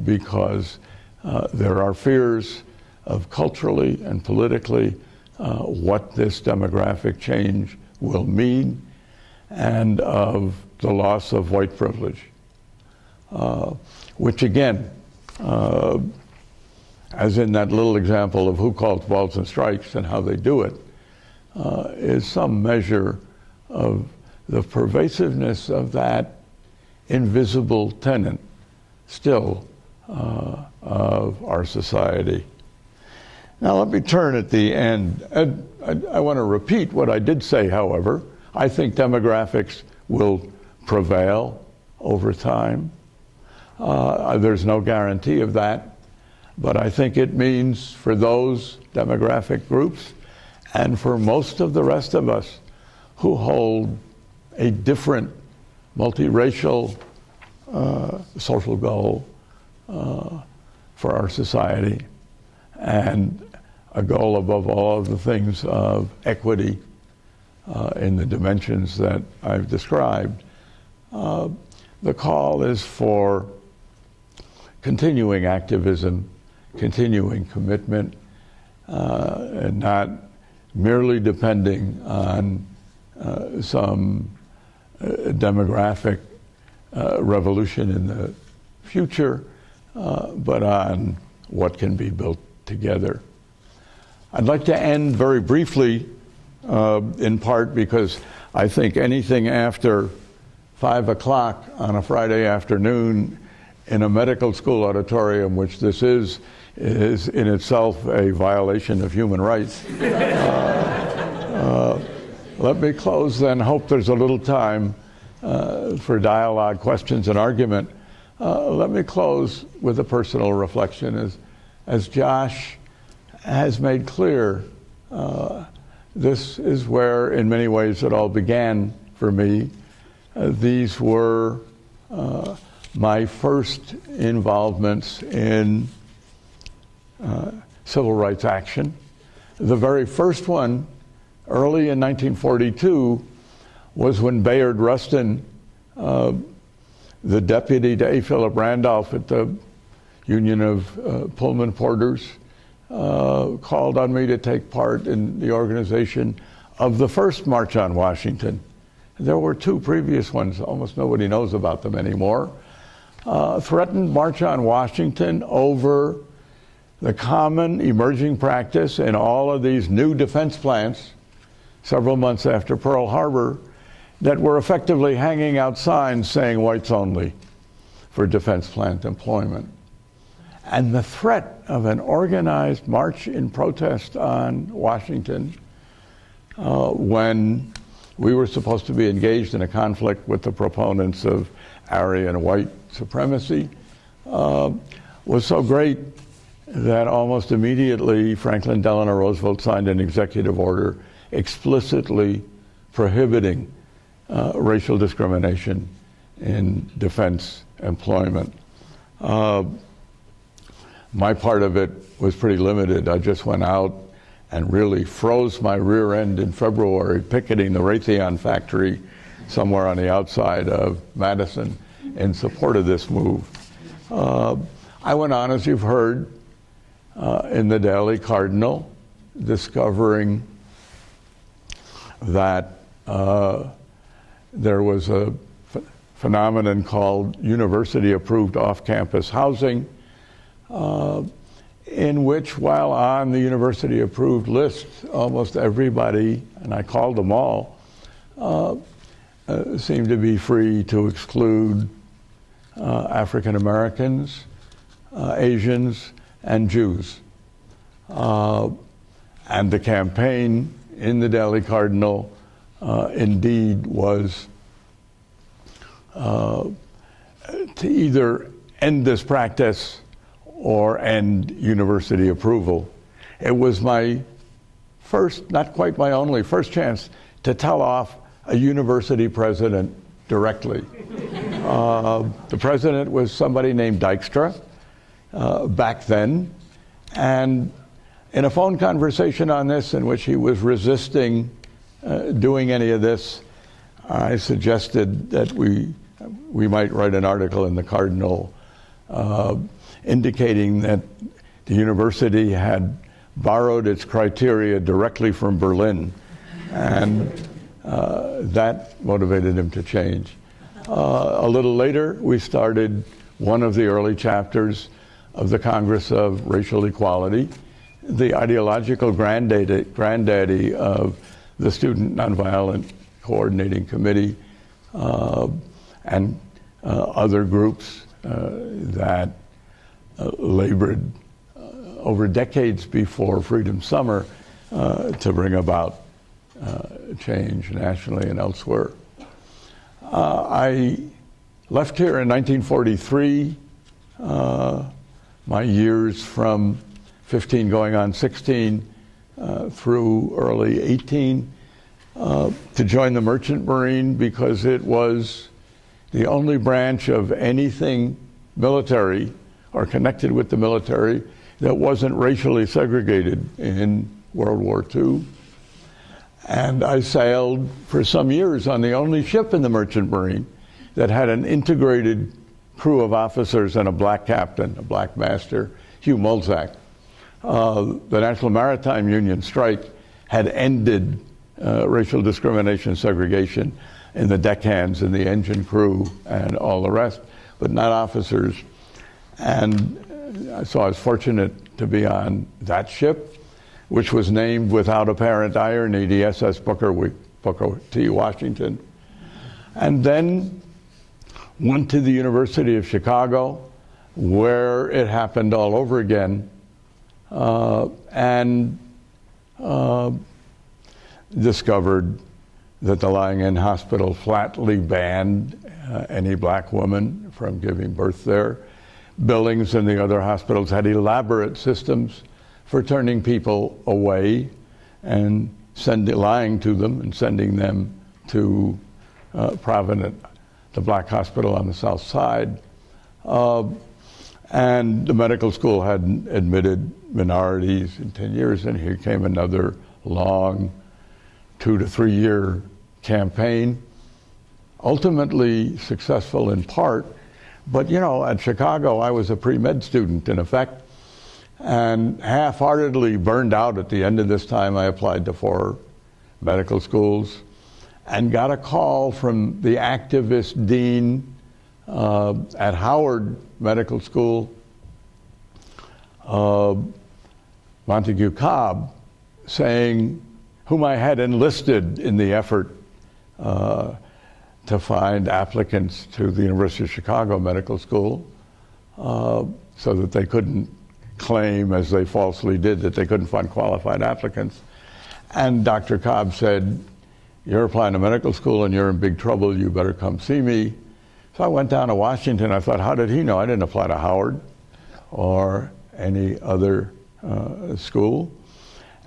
because there are fears of culturally and politically what this demographic change will mean, and of the loss of white privilege, which again, as in that little example of who calls balls and strikes and how they do it, is some measure of the pervasiveness of that invisible tenet still of our society. Now let me turn at the end. I want to repeat what I did say, however. I think demographics will prevail over time. There's no guarantee of that, but I think it means for those demographic groups and for most of the rest of us who hold a different multiracial social goal for our society, and a goal above all of the things of equity in the dimensions that I've described. The call is for continuing activism, continuing commitment, and not merely depending on some demographic revolution in the future, but on what can be built together. I'd like to end very briefly, in part because I think anything after 5 o'clock on a Friday afternoon in a medical school auditorium, which this is in itself a violation of human rights. Let me close then, hope there's a little time for dialogue, questions, and argument. Let me close with a personal reflection. As Josh has made clear, this is where, in many ways, it all began for me. These were my first involvements in civil rights action. The very first one, early in 1942, was when Bayard Rustin, the deputy to A. Philip Randolph at the Union of Pullman Porters, called on me to take part in the organization of the first March on Washington. There were 2 previous ones, almost nobody knows about them anymore. Threatened March on Washington over the common emerging practice in all of these new defense plants several months after Pearl Harbor that were effectively hanging out signs saying whites only for defense plant employment. And the threat of an organized march in protest on Washington when we were supposed to be engaged in a conflict with the proponents of Aryan white supremacy was so great that almost immediately Franklin Delano Roosevelt signed an executive order explicitly prohibiting racial discrimination in defense employment. My part of it was pretty limited. I just went out and really froze my rear end in February picketing the Raytheon factory somewhere on the outside of Madison in support of this move. I went on, as you've heard, in the Daily Cardinal, discovering that there was a phenomenon called university-approved off-campus housing, in which, while on the university-approved list, almost everybody, and I called them all, seemed to be free to exclude African Americans, Asians, and Jews. And the campaign in the Daily Cardinal indeed was to either end this practice or end university approval. It was my first, not quite my only, first chance to tell off a university president directly. The president was somebody named Dykstra back then, and in a phone conversation on this in which he was resisting doing any of this, I suggested that we might write an article in the Cardinal indicating that the university had borrowed its criteria directly from Berlin, and that motivated him to change. A little later, we started one of the early chapters of the Congress of Racial Equality, the ideological granddaddy of the Student Nonviolent Coordinating Committee and other groups that labored over decades before Freedom Summer to bring about change nationally and elsewhere. I left here in 1943, my years from 15 going on 16 through early 18 to join the Merchant Marine because it was the only branch of anything military or connected with the military that wasn't racially segregated in World War II. And I sailed for some years on the only ship in the Merchant Marine that had an integrated crew of officers and a black captain, a black master, Hugh Mulzac. The National Maritime Union strike had ended racial discrimination, segregation in the deckhands and the engine crew and all the rest, but not officers. And so I was fortunate to be on that ship, which was named without apparent irony the SS Booker T. Washington. And then went to the University of Chicago, where it happened all over again, and discovered that the Lying-in Hospital flatly banned any black woman from giving birth there. Billings and the other hospitals had elaborate systems for turning people away and lying to them and sending them to Providence, the black hospital on the south side. And the medical school hadn't admitted minorities in 10 years, and here came another long 2 to 3 year campaign, ultimately successful in part. But you know, at Chicago, I was a pre-med student in effect, and half-heartedly burned out at the end of this time. I applied to 4 medical schools and got a call from the activist dean at Howard Medical School, Montague Cobb, saying, whom I had enlisted in the effort to find applicants to the University of Chicago Medical School, so that they couldn't claim, as they falsely did, that they couldn't find qualified applicants. And Dr. Cobb said, you're applying to medical school and you're in big trouble, you better come see me. So I went down to Washington. I thought, how did he know? I didn't apply to Howard or any other school.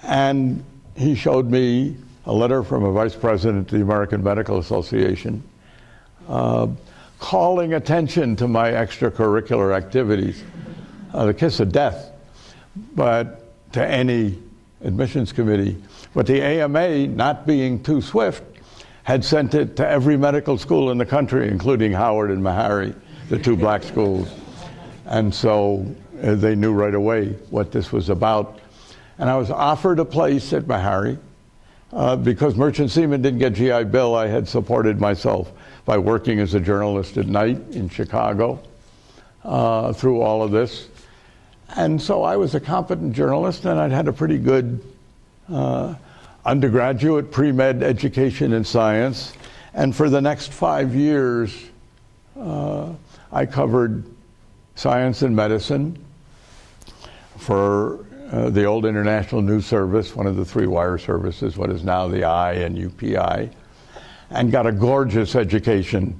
And he showed me a letter from a vice president of the American Medical Association calling attention to my extracurricular activities, the kiss of death, but to any admissions committee. But the AMA, not being too swift, had sent it to every medical school in the country, including Howard and Meharry, the two black schools. And so they knew right away what this was about. And I was offered a place at Meharry. Because Merchant Seaman didn't get GI Bill, I had supported myself by working as a journalist at night in Chicago through all of this. And so I was a competent journalist, and I'd had a pretty good undergraduate pre-med education in science. And for the next 5 years, I covered science and medicine for the old International News Service, one of the three wire services, what is now the I and UPI, and got a gorgeous education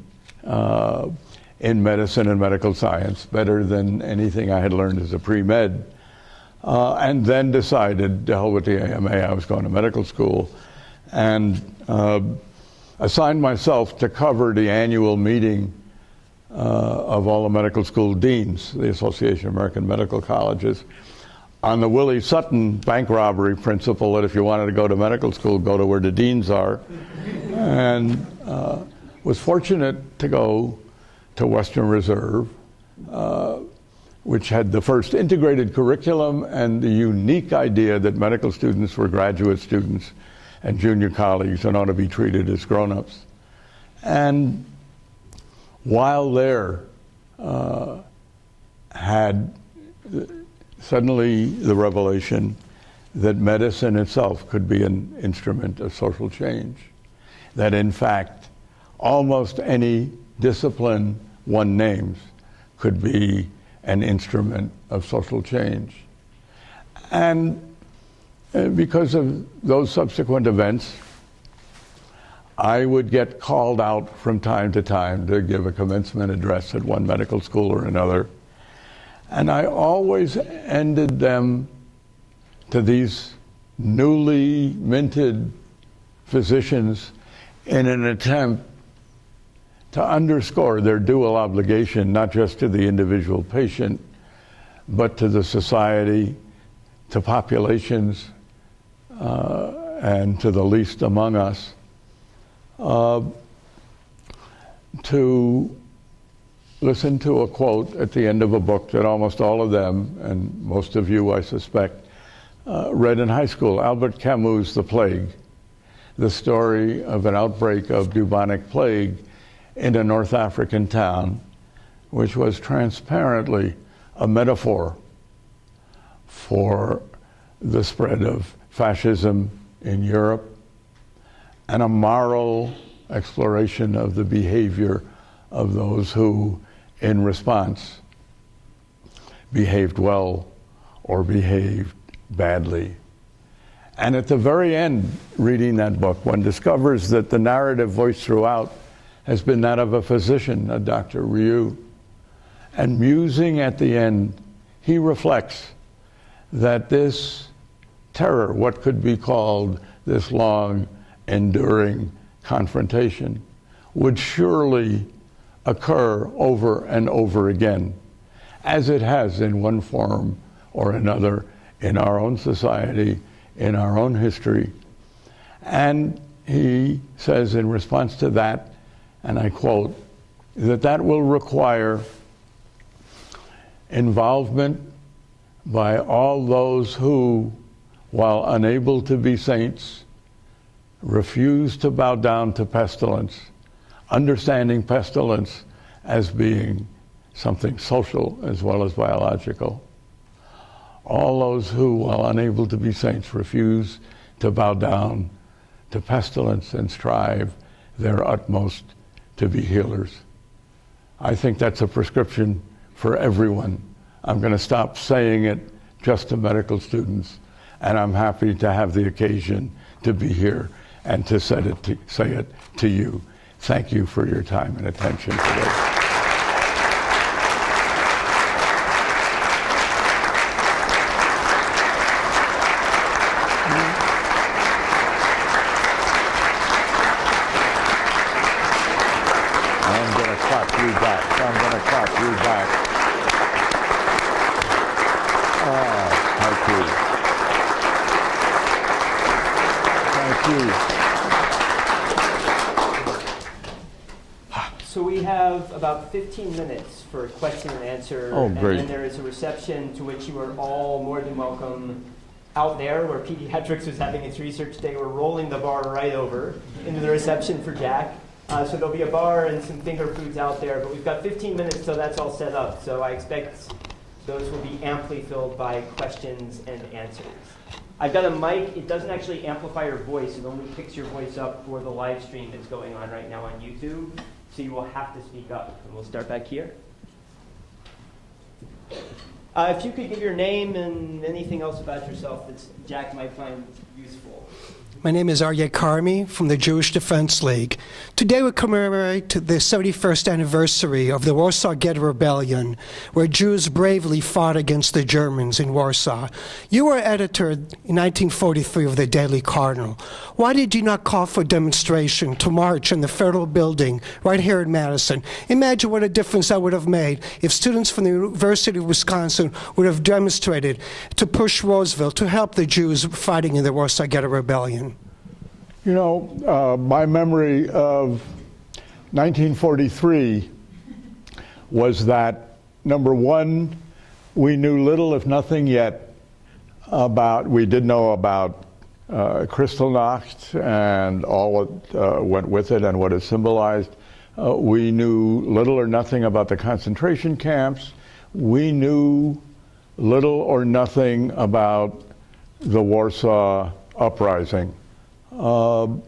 in medicine and medical science, better than anything I had learned as a pre-med. And then decided, to hell with the AMA, I was going to medical school, and assigned myself to cover the annual meeting of all the medical school deans, the Association of American Medical Colleges, on the Willie Sutton bank robbery principle that if you wanted to go to medical school, go to where the deans are. And was fortunate to go to Western Reserve, which had the first integrated curriculum and the unique idea that medical students were graduate students and junior colleagues and ought to be treated as grown-ups. And while there, had suddenly the revelation that medicine itself could be an instrument of social change. That in fact, almost any discipline one names could be an instrument of social change. And because of those subsequent events, I would get called out from time to time to give a commencement address at one medical school or another. And I always ended them to these newly minted physicians in an attempt to underscore their dual obligation, not just to the individual patient, but to the society, to populations, and to the least among us, to listen to a quote at the end of a book that almost all of them, and most of you, I suspect, read in high school, Albert Camus' The Plague, the story of an outbreak of bubonic plague in a North African town, which was transparently a metaphor for the spread of fascism in Europe and a moral exploration of the behavior of those who, in response, behaved well or behaved badly. And at the very end, reading that book, one discovers that the narrative voiced throughout has been that of a physician, a Dr. Ryu. And musing at the end, he reflects that this terror, what could be called this long, enduring confrontation, would surely occur over and over again, as it has in one form or another in our own society, in our own history. And he says in response to that, and I quote, that will require involvement by all those who, while unable to be saints, refuse to bow down to pestilence, understanding pestilence as being something social as well as biological. all those who, while unable to be saints, refuse to bow down to pestilence and strive their utmost to be healers. I think that's a prescription for everyone. I'm going to stop saying it just to medical students, and I'm happy to have the occasion to be here and to say it to you. Thank you for your time and attention today.
So we have about 15 minutes for question and answer.
Oh, great.
And then there is a reception to which you are all more than welcome out there where Pediatrics was having its research day. We're rolling the bar right over into the reception for Jack. So there'll be a bar and some finger foods out there, but we've got 15 minutes till that's all set up. So I expect those will be amply filled by questions and answers. I've got a mic. It doesn't actually amplify your voice. It only picks your voice up for the live stream that's going on right now on YouTube. So you will have to speak up. And we'll start back here. If you could give your name and anything else about yourself that Jack might find useful.
My name is Aryeh Karmi from the Jewish Defense League. Today we commemorate the 71st anniversary of the Warsaw Ghetto Rebellion, where Jews bravely fought against the Germans in Warsaw. You were editor in 1943 of the Daily Cardinal. Why did you not call for a demonstration to march in the Federal Building right here in Madison? Imagine what a difference that would have made if students from the University of Wisconsin would have demonstrated to push Roosevelt to help the Jews fighting in the Warsaw Ghetto Rebellion.
You know, my memory of 1943 was that, number one, we knew little, if nothing yet, we did know about Kristallnacht and all what went with it and what it symbolized. We knew little or nothing about the concentration camps. We knew little or nothing about the Warsaw Uprising. That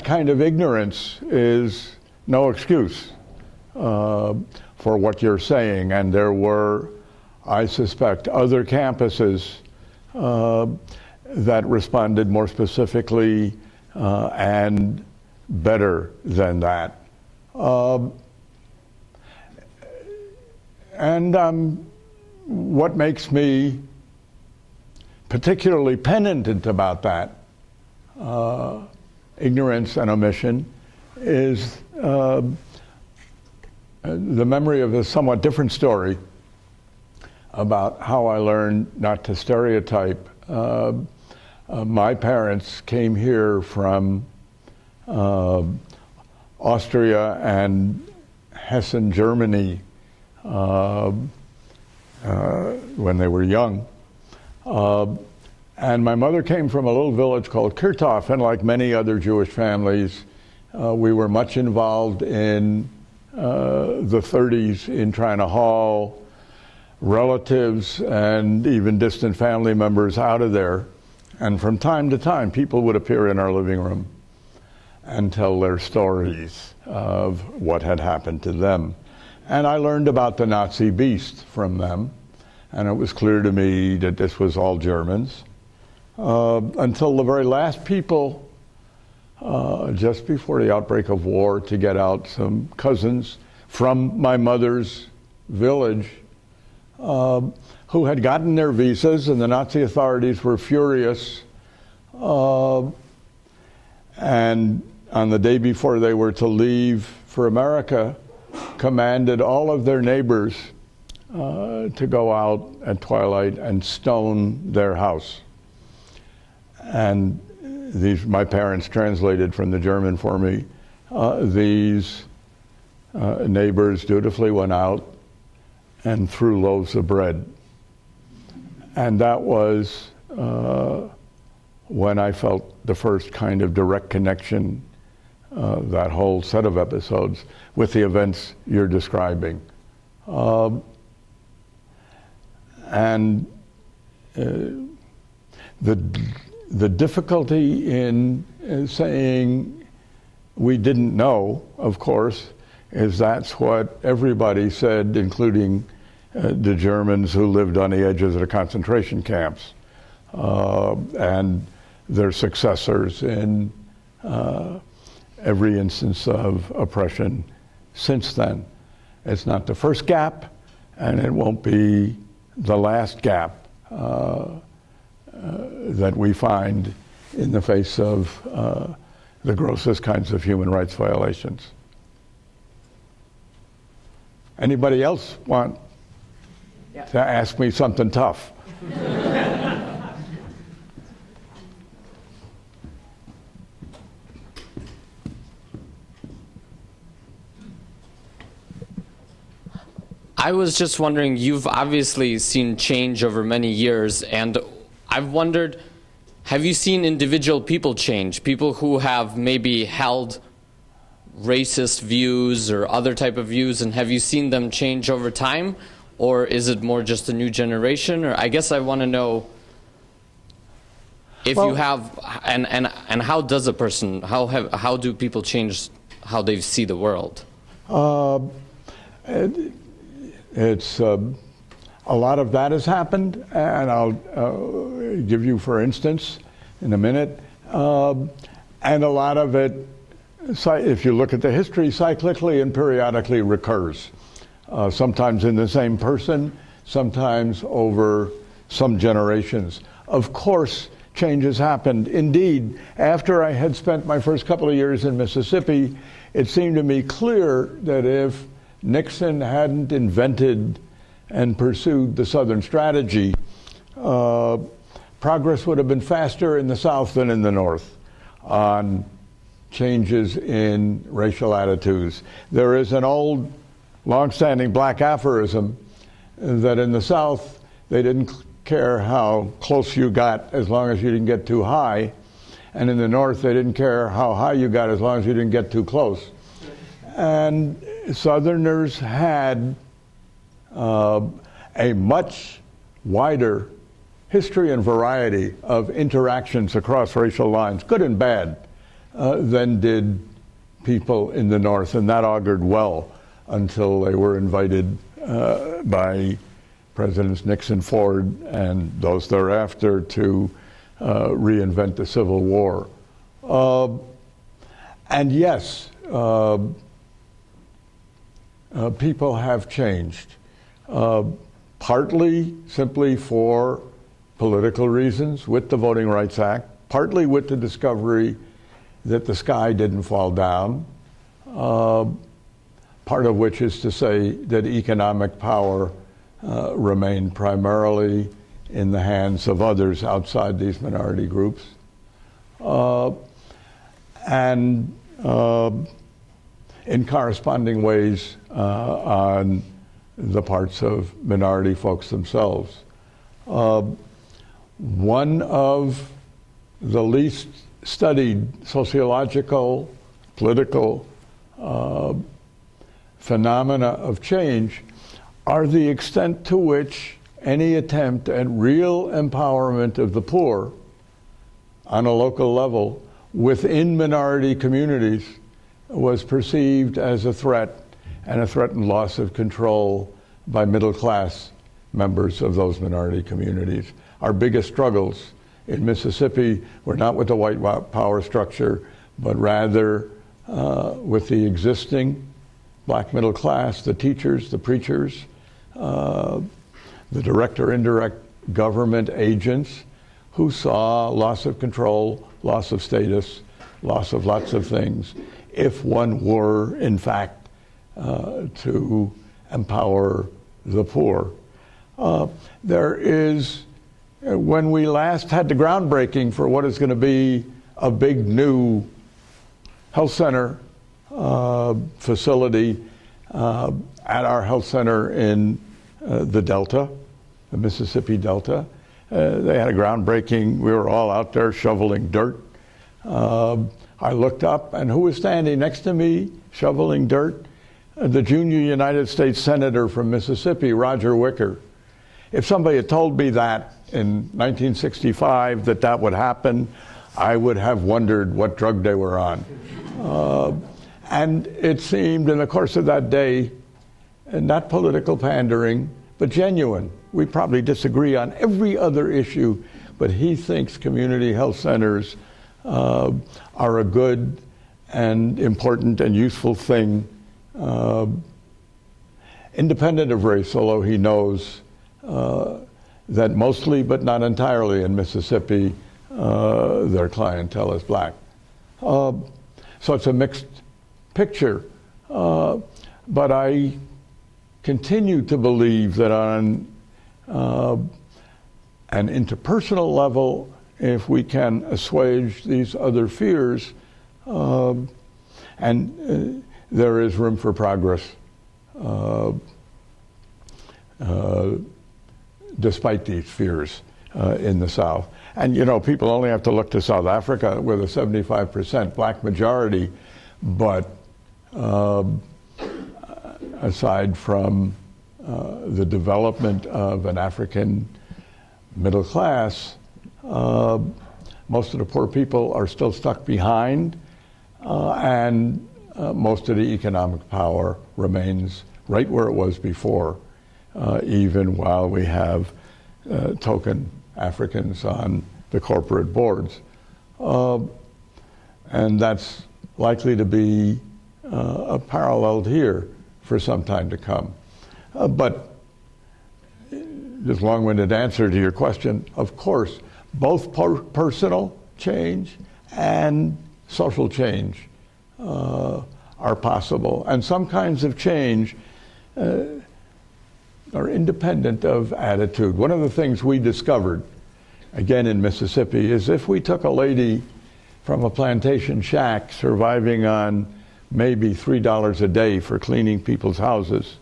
kind of ignorance is no excuse for what you're saying. And there were, I suspect, other campuses that responded more specifically and better than that. What makes me particularly penitent about that ignorance and omission is the memory of a somewhat different story about how I learned not to stereotype. My parents came here from Austria and Hessen, Germany when they were young. And my mother came from a little village called Kirthof, and like many other Jewish families, we were much involved in the 30s in trying to haul relatives and even distant family members out of there. And from time to time, people would appear in our living room and tell their stories of what had happened to them. And I learned about the Nazi beast from them. And it was clear to me that this was all Germans, until the very last people, just before the outbreak of war, to get out some cousins from my mother's village who had gotten their visas, and the Nazi authorities were furious. And on the day before they were to leave for America, commanded all of their neighbors to go out at twilight and stone their house. And my parents translated from the German for me. These neighbors dutifully went out and threw loaves of bread. And that was when I felt the first kind of direct connection, that whole set of episodes, with the events you're describing. And the difficulty in saying we didn't know, of course, is that's what everybody said, including the Germans who lived on the edges of the concentration camps and their successors in every instance of oppression since then. It's not the first gap, and it won't be the last gap that we find in the face of the grossest kinds of human rights violations. Anybody else want to ask me something tough?
I was just wondering, you've obviously seen change over many years, and I've wondered, have you seen individual people change? People who have maybe held racist views or other type of views, and have you seen them change over time? Or is it more just a new generation? Or I guess I want to know if you have, and how does a person, how do people change how they see the world?
It's a lot of that has happened, and I'll give you, for instance, in a minute. And a lot of it, if you look at the history, cyclically and periodically recurs. Sometimes in the same person, sometimes over some generations. Of course, changes happened. Indeed, after I had spent my first couple of years in Mississippi, it seemed to me clear that if Nixon hadn't invented and pursued the Southern strategy, progress would have been faster in the South than in the North on changes in racial attitudes. There is an old, long-standing black aphorism that in the South, they didn't care how close you got as long as you didn't get too high, and in the North, they didn't care how high you got as long as you didn't get too close. And Southerners had a much wider history and variety of interactions across racial lines, good and bad, than did people in the North, and that augured well until they were invited by Presidents Nixon, Ford, and those thereafter to reinvent the Civil War. And yes, people have changed, partly simply for political reasons with the Voting Rights Act, partly with the discovery that the sky didn't fall down, part of which is to say that economic power remained primarily in the hands of others outside these minority groups. And in corresponding ways on the parts of minority folks themselves. One of the least studied sociological, political phenomena of change are the extent to which any attempt at real empowerment of the poor on a local level within minority communities was perceived as a threat and a threatened loss of control by middle-class members of those minority communities. Our biggest struggles in Mississippi were not with the white power structure, but rather with the existing black middle class, the teachers, the preachers, the direct or indirect government agents who saw loss of control, loss of status, loss of lots of things, if one were, in fact, to empower the poor. There is, when we last had the groundbreaking for what is going to be a big new health center facility at our health center in the Delta, the Mississippi Delta. They had a groundbreaking. We were all out there shoveling dirt. I looked up, and who was standing next to me shoveling dirt? the junior United States Senator from Mississippi, Roger Wicker. If somebody had told me that in 1965 that would happen, I would have wondered what drug they were on. And it seemed in the course of that day, not political pandering, but genuine. We probably disagree on every other issue, but he thinks community health centers are a good and important and useful thing, independent of race, although he knows that mostly, but not entirely, in Mississippi, their clientele is black. So it's a mixed picture. But I continue to believe that on an interpersonal level, if we can assuage these other fears, and there is room for progress despite these fears in the South. And you know, people only have to look to South Africa with a 75% black majority, but aside from the development of an African middle class, most of the poor people are still stuck behind, and most of the economic power remains right where it was before, even while we have token Africans on the corporate boards. And that's likely to be paralleled here for some time to come. But this long-winded answer to your question, of course, both personal change and social change are possible. And some kinds of change are independent of attitude. One of the things we discovered, again in Mississippi, is if we took a lady from a plantation shack surviving on maybe $3 a day for cleaning people's houses,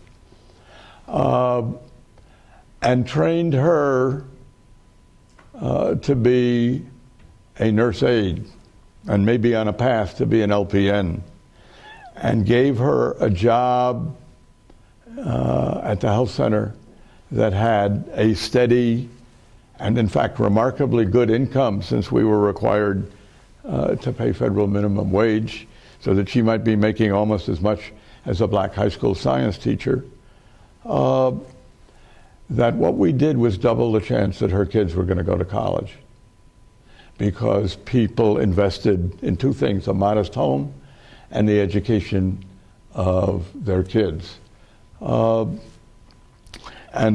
and trained her to be a nurse aide and maybe on a path to be an LPN, and gave her a job at the health center that had a steady and in fact remarkably good income, since we were required to pay federal minimum wage, so that she might be making almost as much as a black high school science teacher, that what we did was double the chance that her kids were going to go to college, because people invested in two things: a modest home and the education of their kids. And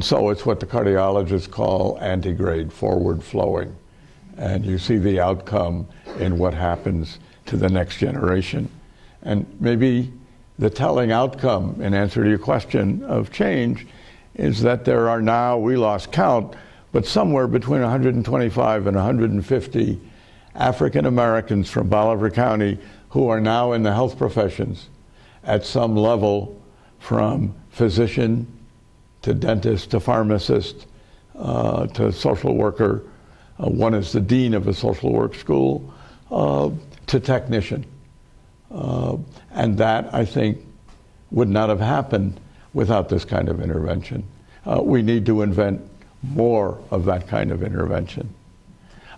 so it's what the cardiologists call antegrade, forward flowing. And you see the outcome in what happens to the next generation. And maybe the telling outcome, in answer to your question, of change is that there are now, we lost count, but somewhere between 125 and 150 African Americans from Bolivar County who are now in the health professions at some level, from physician to dentist to pharmacist to social worker. One is the dean of a social work school, to technician. And that, I think, would not have happened without this kind of intervention. We need to invent more of that kind of intervention.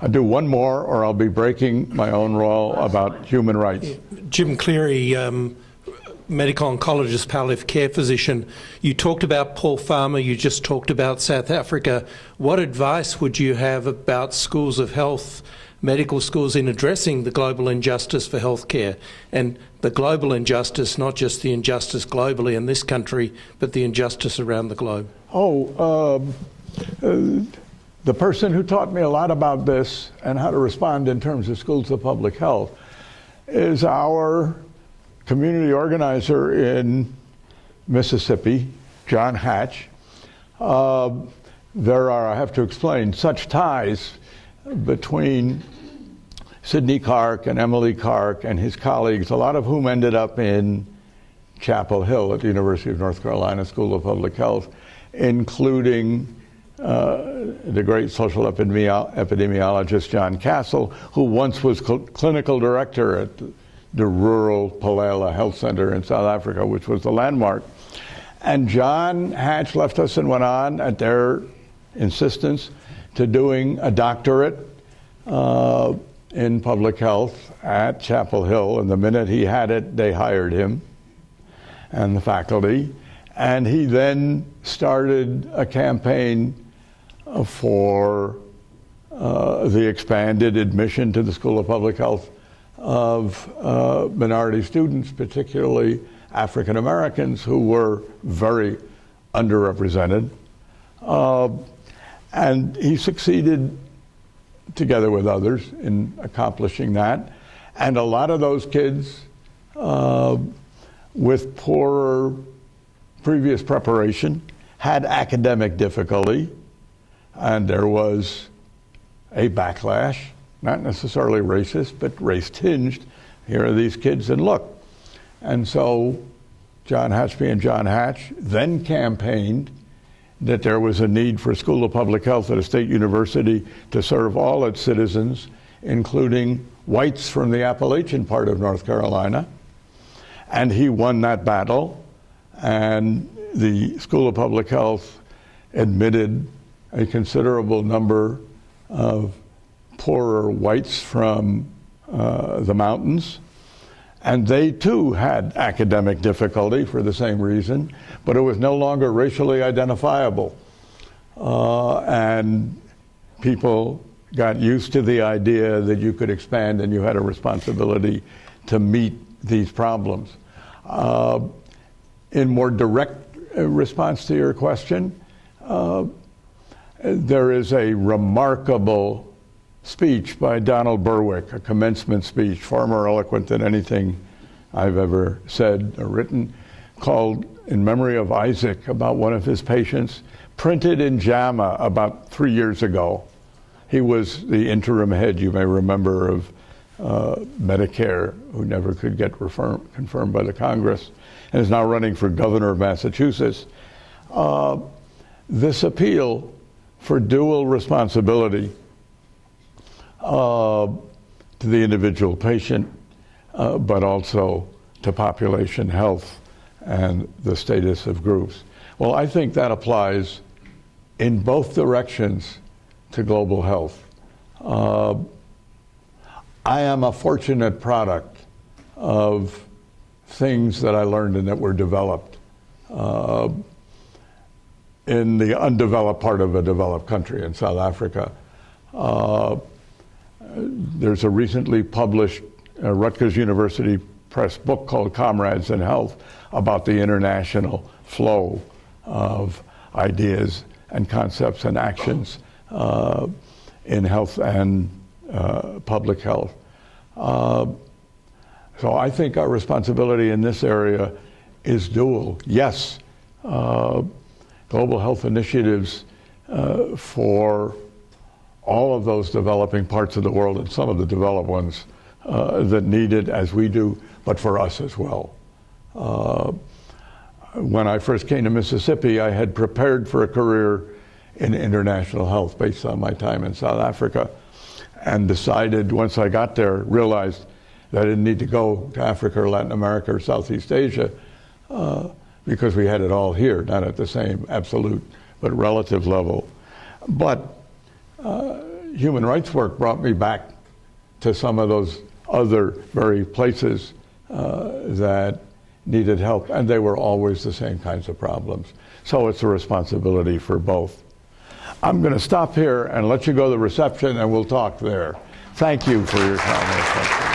I'll do one more, or I'll be breaking my own rule about human rights.
Jim Cleary, medical oncologist, palliative care physician. You talked about Paul Farmer, you just talked about South Africa. What advice would you have about schools of health, medical schools, in addressing the global injustice for healthcare? And the global injustice, not just the injustice globally in this country, but the injustice around the globe.
The person who taught me a lot about this and how to respond in terms of schools of public health is our community organizer in Mississippi, John Hatch. There are, I have to explain, such ties between Sidney Clark and Emily Clark and his colleagues, a lot of whom ended up in Chapel Hill at the University of North Carolina School of Public Health, including the great social epidemiologist John Castle, who once was clinical director at the the rural Palala Health Center in South Africa, which was the landmark. And John Hatch left us and went on, at their insistence, to doing a doctorate in public health at Chapel Hill. And the minute he had it, they hired him and the faculty. And he then started a campaign for the expanded admission to the School of Public Health of minority students, particularly African Americans, who were very underrepresented. And he succeeded, together with others, in accomplishing that. And a lot of those kids with poorer previous preparation had academic difficulty, and there was a backlash, not necessarily racist, but race-tinged. Here are these kids, and look. And so John Hatch, being John Hatch, then campaigned that there was a need for a school of public health at a state university to serve all its citizens, including whites from the Appalachian part of North Carolina. And he won that battle, and the School of Public Health admitted a considerable number of poorer whites from the mountains. And they too had academic difficulty for the same reason, but it was no longer racially identifiable. And people got used to the idea that you could expand and you had a responsibility to meet these problems. In more direct response to your question, there is a remarkable speech by Donald Berwick, a commencement speech, far more eloquent than anything I've ever said or written, called In Memory of Isaac, about one of his patients, printed in JAMA about 3 years ago. He was the interim head, you may remember, of Medicare, who never could get confirmed by the Congress, and is now running for governor of Massachusetts. This appeal for dual responsibility to the individual patient, but also to population health and the status of groups. Well, I think that applies in both directions to global health. I am a fortunate product of things that I learned and that were developed in the undeveloped part of a developed country in South Africa. There's a recently published Rutgers University Press book called Comrades in Health about the international flow of ideas and concepts and actions in health and public health. So I think our responsibility in this area is dual. Yes, global health initiatives for all of those developing parts of the world and some of the developed ones that need it as we do, but for us as well. When I first came to Mississippi, I had prepared for a career in international health based on my time in South Africa, and decided once I got there, realized that I didn't need to go to Africa or Latin America or Southeast Asia because we had it all here, not at the same absolute but relative level. But human rights work brought me back to some of those other very places that needed help, and they were always the same kinds of problems. So it's a responsibility for both. I'm going to stop here and let you go to the reception, and we'll talk there. Thank you for your comments.